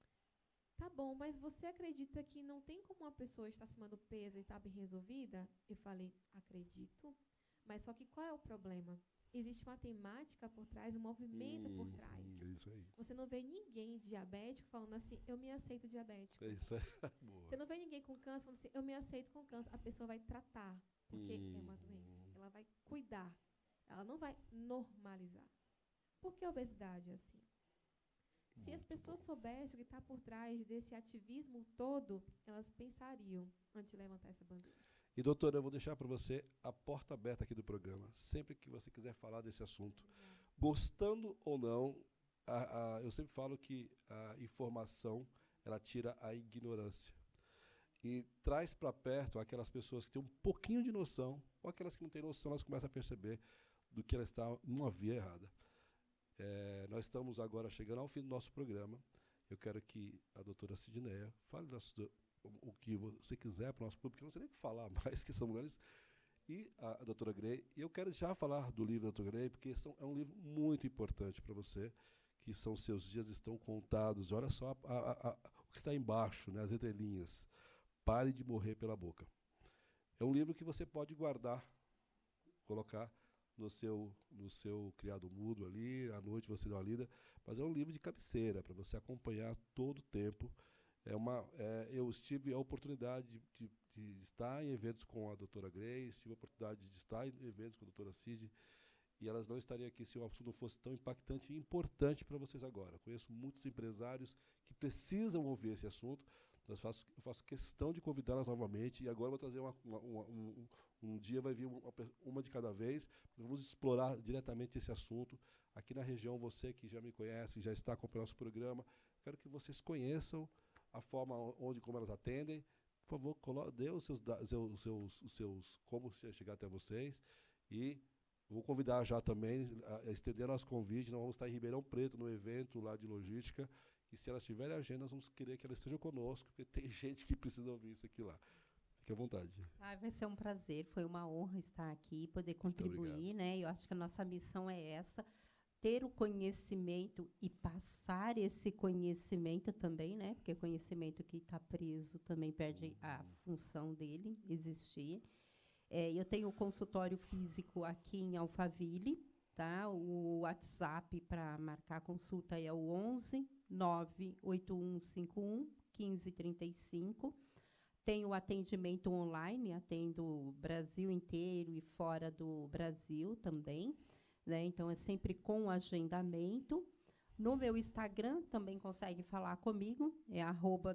tá bom, mas você acredita que não tem como uma pessoa estar acima do peso e estar bem resolvida? Eu falei, acredito, mas só que qual é o problema? Existe uma temática por trás, um movimento por trás. Isso aí. Você não vê ninguém diabético falando assim, eu me aceito diabético. Isso é boa. Você não vê ninguém com câncer falando assim, eu me aceito com câncer. A pessoa vai tratar, porque é uma doença. Ela vai cuidar. Ela não vai normalizar. Por que a obesidade é assim? Se as pessoas soubessem o que está por trás desse ativismo todo, elas pensariam antes de levantar essa bandeira. E, doutora, eu vou deixar para você a porta aberta aqui do programa, sempre que você quiser falar desse assunto. Gostando ou não, eu sempre falo que a informação, ela tira a ignorância. E traz para perto aquelas pessoas que têm um pouquinho de noção, ou aquelas que não têm noção, elas começam a perceber do que ela está numa via errada. Nós estamos agora chegando ao fim do nosso programa. Eu quero que a doutora Sidneia fale o que você quiser para o nosso público, eu não sei nem o que falar mais, que são mulheres, e a doutora Grey. E eu quero já falar do livro da doutora Grey, porque é um livro muito importante para você, que são seus dias estão contados. Olha só o que está embaixo, né, as entrelinhas. Pare de morrer pela boca. É um livro que você pode guardar, colocar no seu criado mudo ali, à noite você dá uma lida, mas é um livro de cabeceira, para você acompanhar todo o tempo. Eu tive a oportunidade de estar em eventos com a doutora Grace, tive a oportunidade de estar em eventos com a doutora Cid, e elas não estariam aqui se o assunto não fosse tão impactante e importante para vocês agora. Conheço muitos empresários que precisam ouvir esse assunto. Eu faço questão de convidá-las novamente, e agora vou trazer um dia, vai vir uma de cada vez. Vamos explorar diretamente esse assunto. Aqui na região, você que já me conhece, já está acompanhando nosso programa, quero que vocês conheçam a forma como elas atendem. Por favor, dê os seus como chegar até vocês. E vou convidar já também, a estender nosso convite. Nós vamos estar em Ribeirão Preto, no evento lá de logística. E se elas tiverem agenda, nós vamos querer que elas estejam conosco, porque tem gente que precisa ouvir isso aqui lá. Fique à vontade. Vai ser um prazer, foi uma honra estar aqui, poder contribuir, né? Eu acho que a nossa missão é essa, ter o conhecimento e passar esse conhecimento também, né? Porque conhecimento que está preso também perde a função dele existir. Eu tenho o consultório físico aqui em Alphaville, tá? O WhatsApp para marcar consulta é o 11 98151 1535. Tem o atendimento online, atendo o Brasil inteiro e fora do Brasil também, né? Então, é sempre com agendamento. No meu Instagram, também consegue falar comigo, é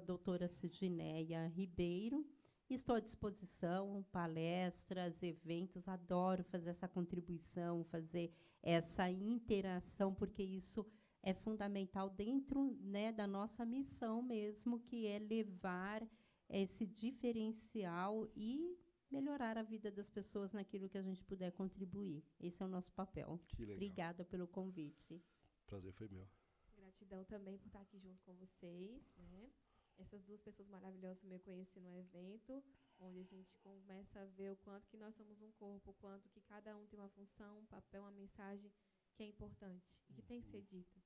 @doutora Sidneia Ribeiro. Estou à disposição, palestras, eventos, adoro fazer essa contribuição, fazer essa interação, porque isso é fundamental dentro, né, da nossa missão mesmo, que é levar esse diferencial e melhorar a vida das pessoas naquilo que a gente puder contribuir. Esse é o nosso papel. Que legal. Obrigada pelo convite. Prazer foi meu. Gratidão também por estar aqui junto com vocês, né? Essas duas pessoas maravilhosas também eu conheci no evento, onde a gente começa a ver o quanto que nós somos um corpo, o quanto que cada um tem uma função, um papel, uma mensagem que é importante e que tem que ser dita.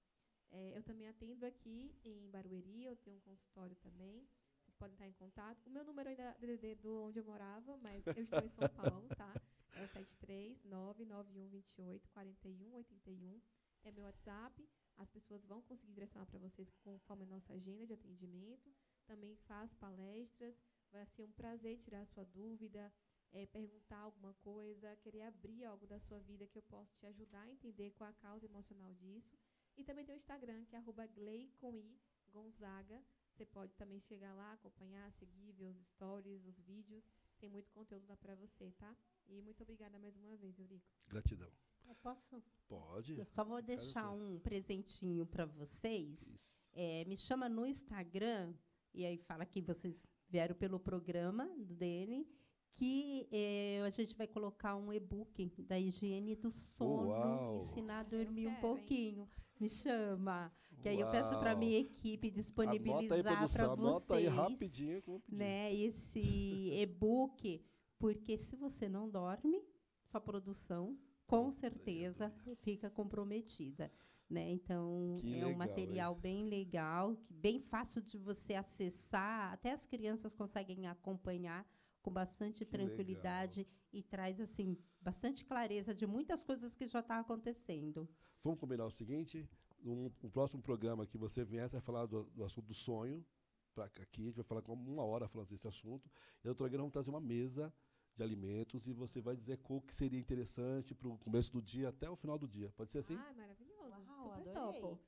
Eu também atendo aqui em Barueri, eu tenho um consultório também. Vocês podem estar em contato. O meu número ainda é DDD do onde eu morava, mas eu estou em São Paulo, tá? É o 73991284181. É meu WhatsApp. As pessoas vão conseguir direcionar para vocês conforme a nossa agenda de atendimento. Também faço palestras. Vai ser um prazer tirar a sua dúvida, perguntar alguma coisa, querer abrir algo da sua vida que eu posso te ajudar a entender qual a causa emocional disso. E também tem o Instagram, que é @glei_gonzaga. Você pode também chegar lá, acompanhar, seguir, ver os stories, os vídeos. Tem muito conteúdo lá para você, tá? E muito obrigada mais uma vez, Eurico. Gratidão. Eu posso? Pode. Eu só vou deixar um presentinho para vocês. Isso. Me chama no Instagram, e aí fala que vocês vieram pelo programa dele, que a gente vai colocar um e-book da higiene do sono, Uau. ensinar a dormir um quero, hein? pouquinho. Me chama. Que aí eu peço para a Uau. minha equipe disponibilizar Anota aí, para produção. Anota aí vocês, rapidinho que eu vou pedir. né, esse e-book, porque se você não dorme, sua produção, com certeza, fica comprometida. Né? Então, Que é um legal, material bem legal, bem fácil de você acessar, até as crianças conseguem acompanhar com bastante Que tranquilidade e traz assim bastante clareza de muitas coisas que já estão acontecendo. Vamos combinar o seguinte, no próximo programa que você viesse a falar do assunto do sonho, aqui a gente vai falar com 1 hora falando desse assunto, e a doutora Guilherme vamos trazer uma mesa de alimentos e você vai dizer qual que seria interessante para o começo do dia até o final do dia. Pode ser assim? Ah, maravilhoso. Uau, Super adorei. topo.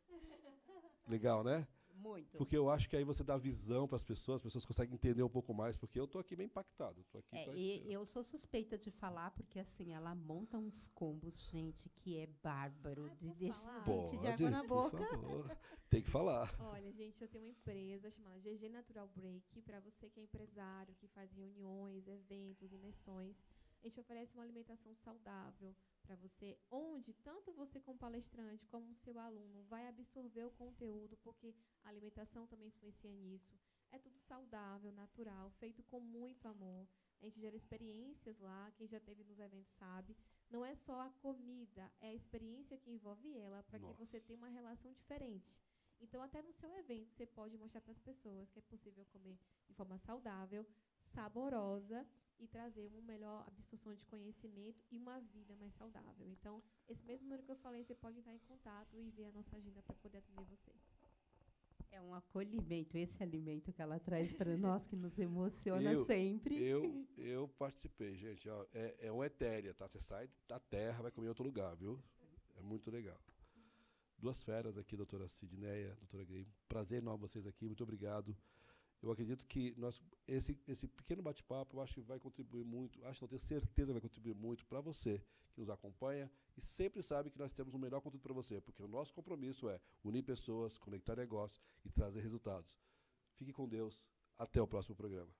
Legal, né? Muito. Porque eu acho que aí você dá visão para as pessoas conseguem entender um pouco mais, porque eu estou aqui bem impactado. Tô aqui só esperando. Eu sou suspeita de falar, porque assim, ela monta uns combos, gente, que é bárbaro. Ai, De posso deixa falar? gente de água na por boca. favor. Tem que falar. Olha, gente, eu tenho uma empresa chamada GG Natural Break, para você que é empresário, que faz reuniões, eventos, imersões. A gente oferece uma alimentação saudável para você, onde tanto você como palestrante, como o seu aluno, vai absorver o conteúdo, porque a alimentação também influencia nisso. É tudo saudável, natural, feito com muito amor. A gente gera experiências lá, quem já esteve nos eventos sabe. Não é só a comida, é a experiência que envolve ela, para que você tenha uma relação diferente. Então, até no seu evento, você pode mostrar para as pessoas que é possível comer de forma saudável, saborosa e trazer uma melhor absorção de conhecimento e uma vida mais saudável. Então, esse mesmo número que eu falei, você pode entrar em contato e ver a nossa agenda para poder atender você. É um acolhimento, esse alimento que ela traz para nós, que nos emociona sempre. Eu participei, gente. Ó, é uma etérea, tá? Você sai da terra, vai comer em outro lugar, viu? É muito legal. 2 feras aqui, doutora Sidneia, doutora Grey. Prazer enorme vocês aqui, muito obrigado. Eu acredito que esse pequeno bate-papo, eu acho que vai contribuir muito, não tenho certeza que vai contribuir muito para você que nos acompanha e sempre sabe que nós temos o melhor conteúdo para você, porque o nosso compromisso é unir pessoas, conectar negócios e trazer resultados. Fique com Deus. Até o próximo programa.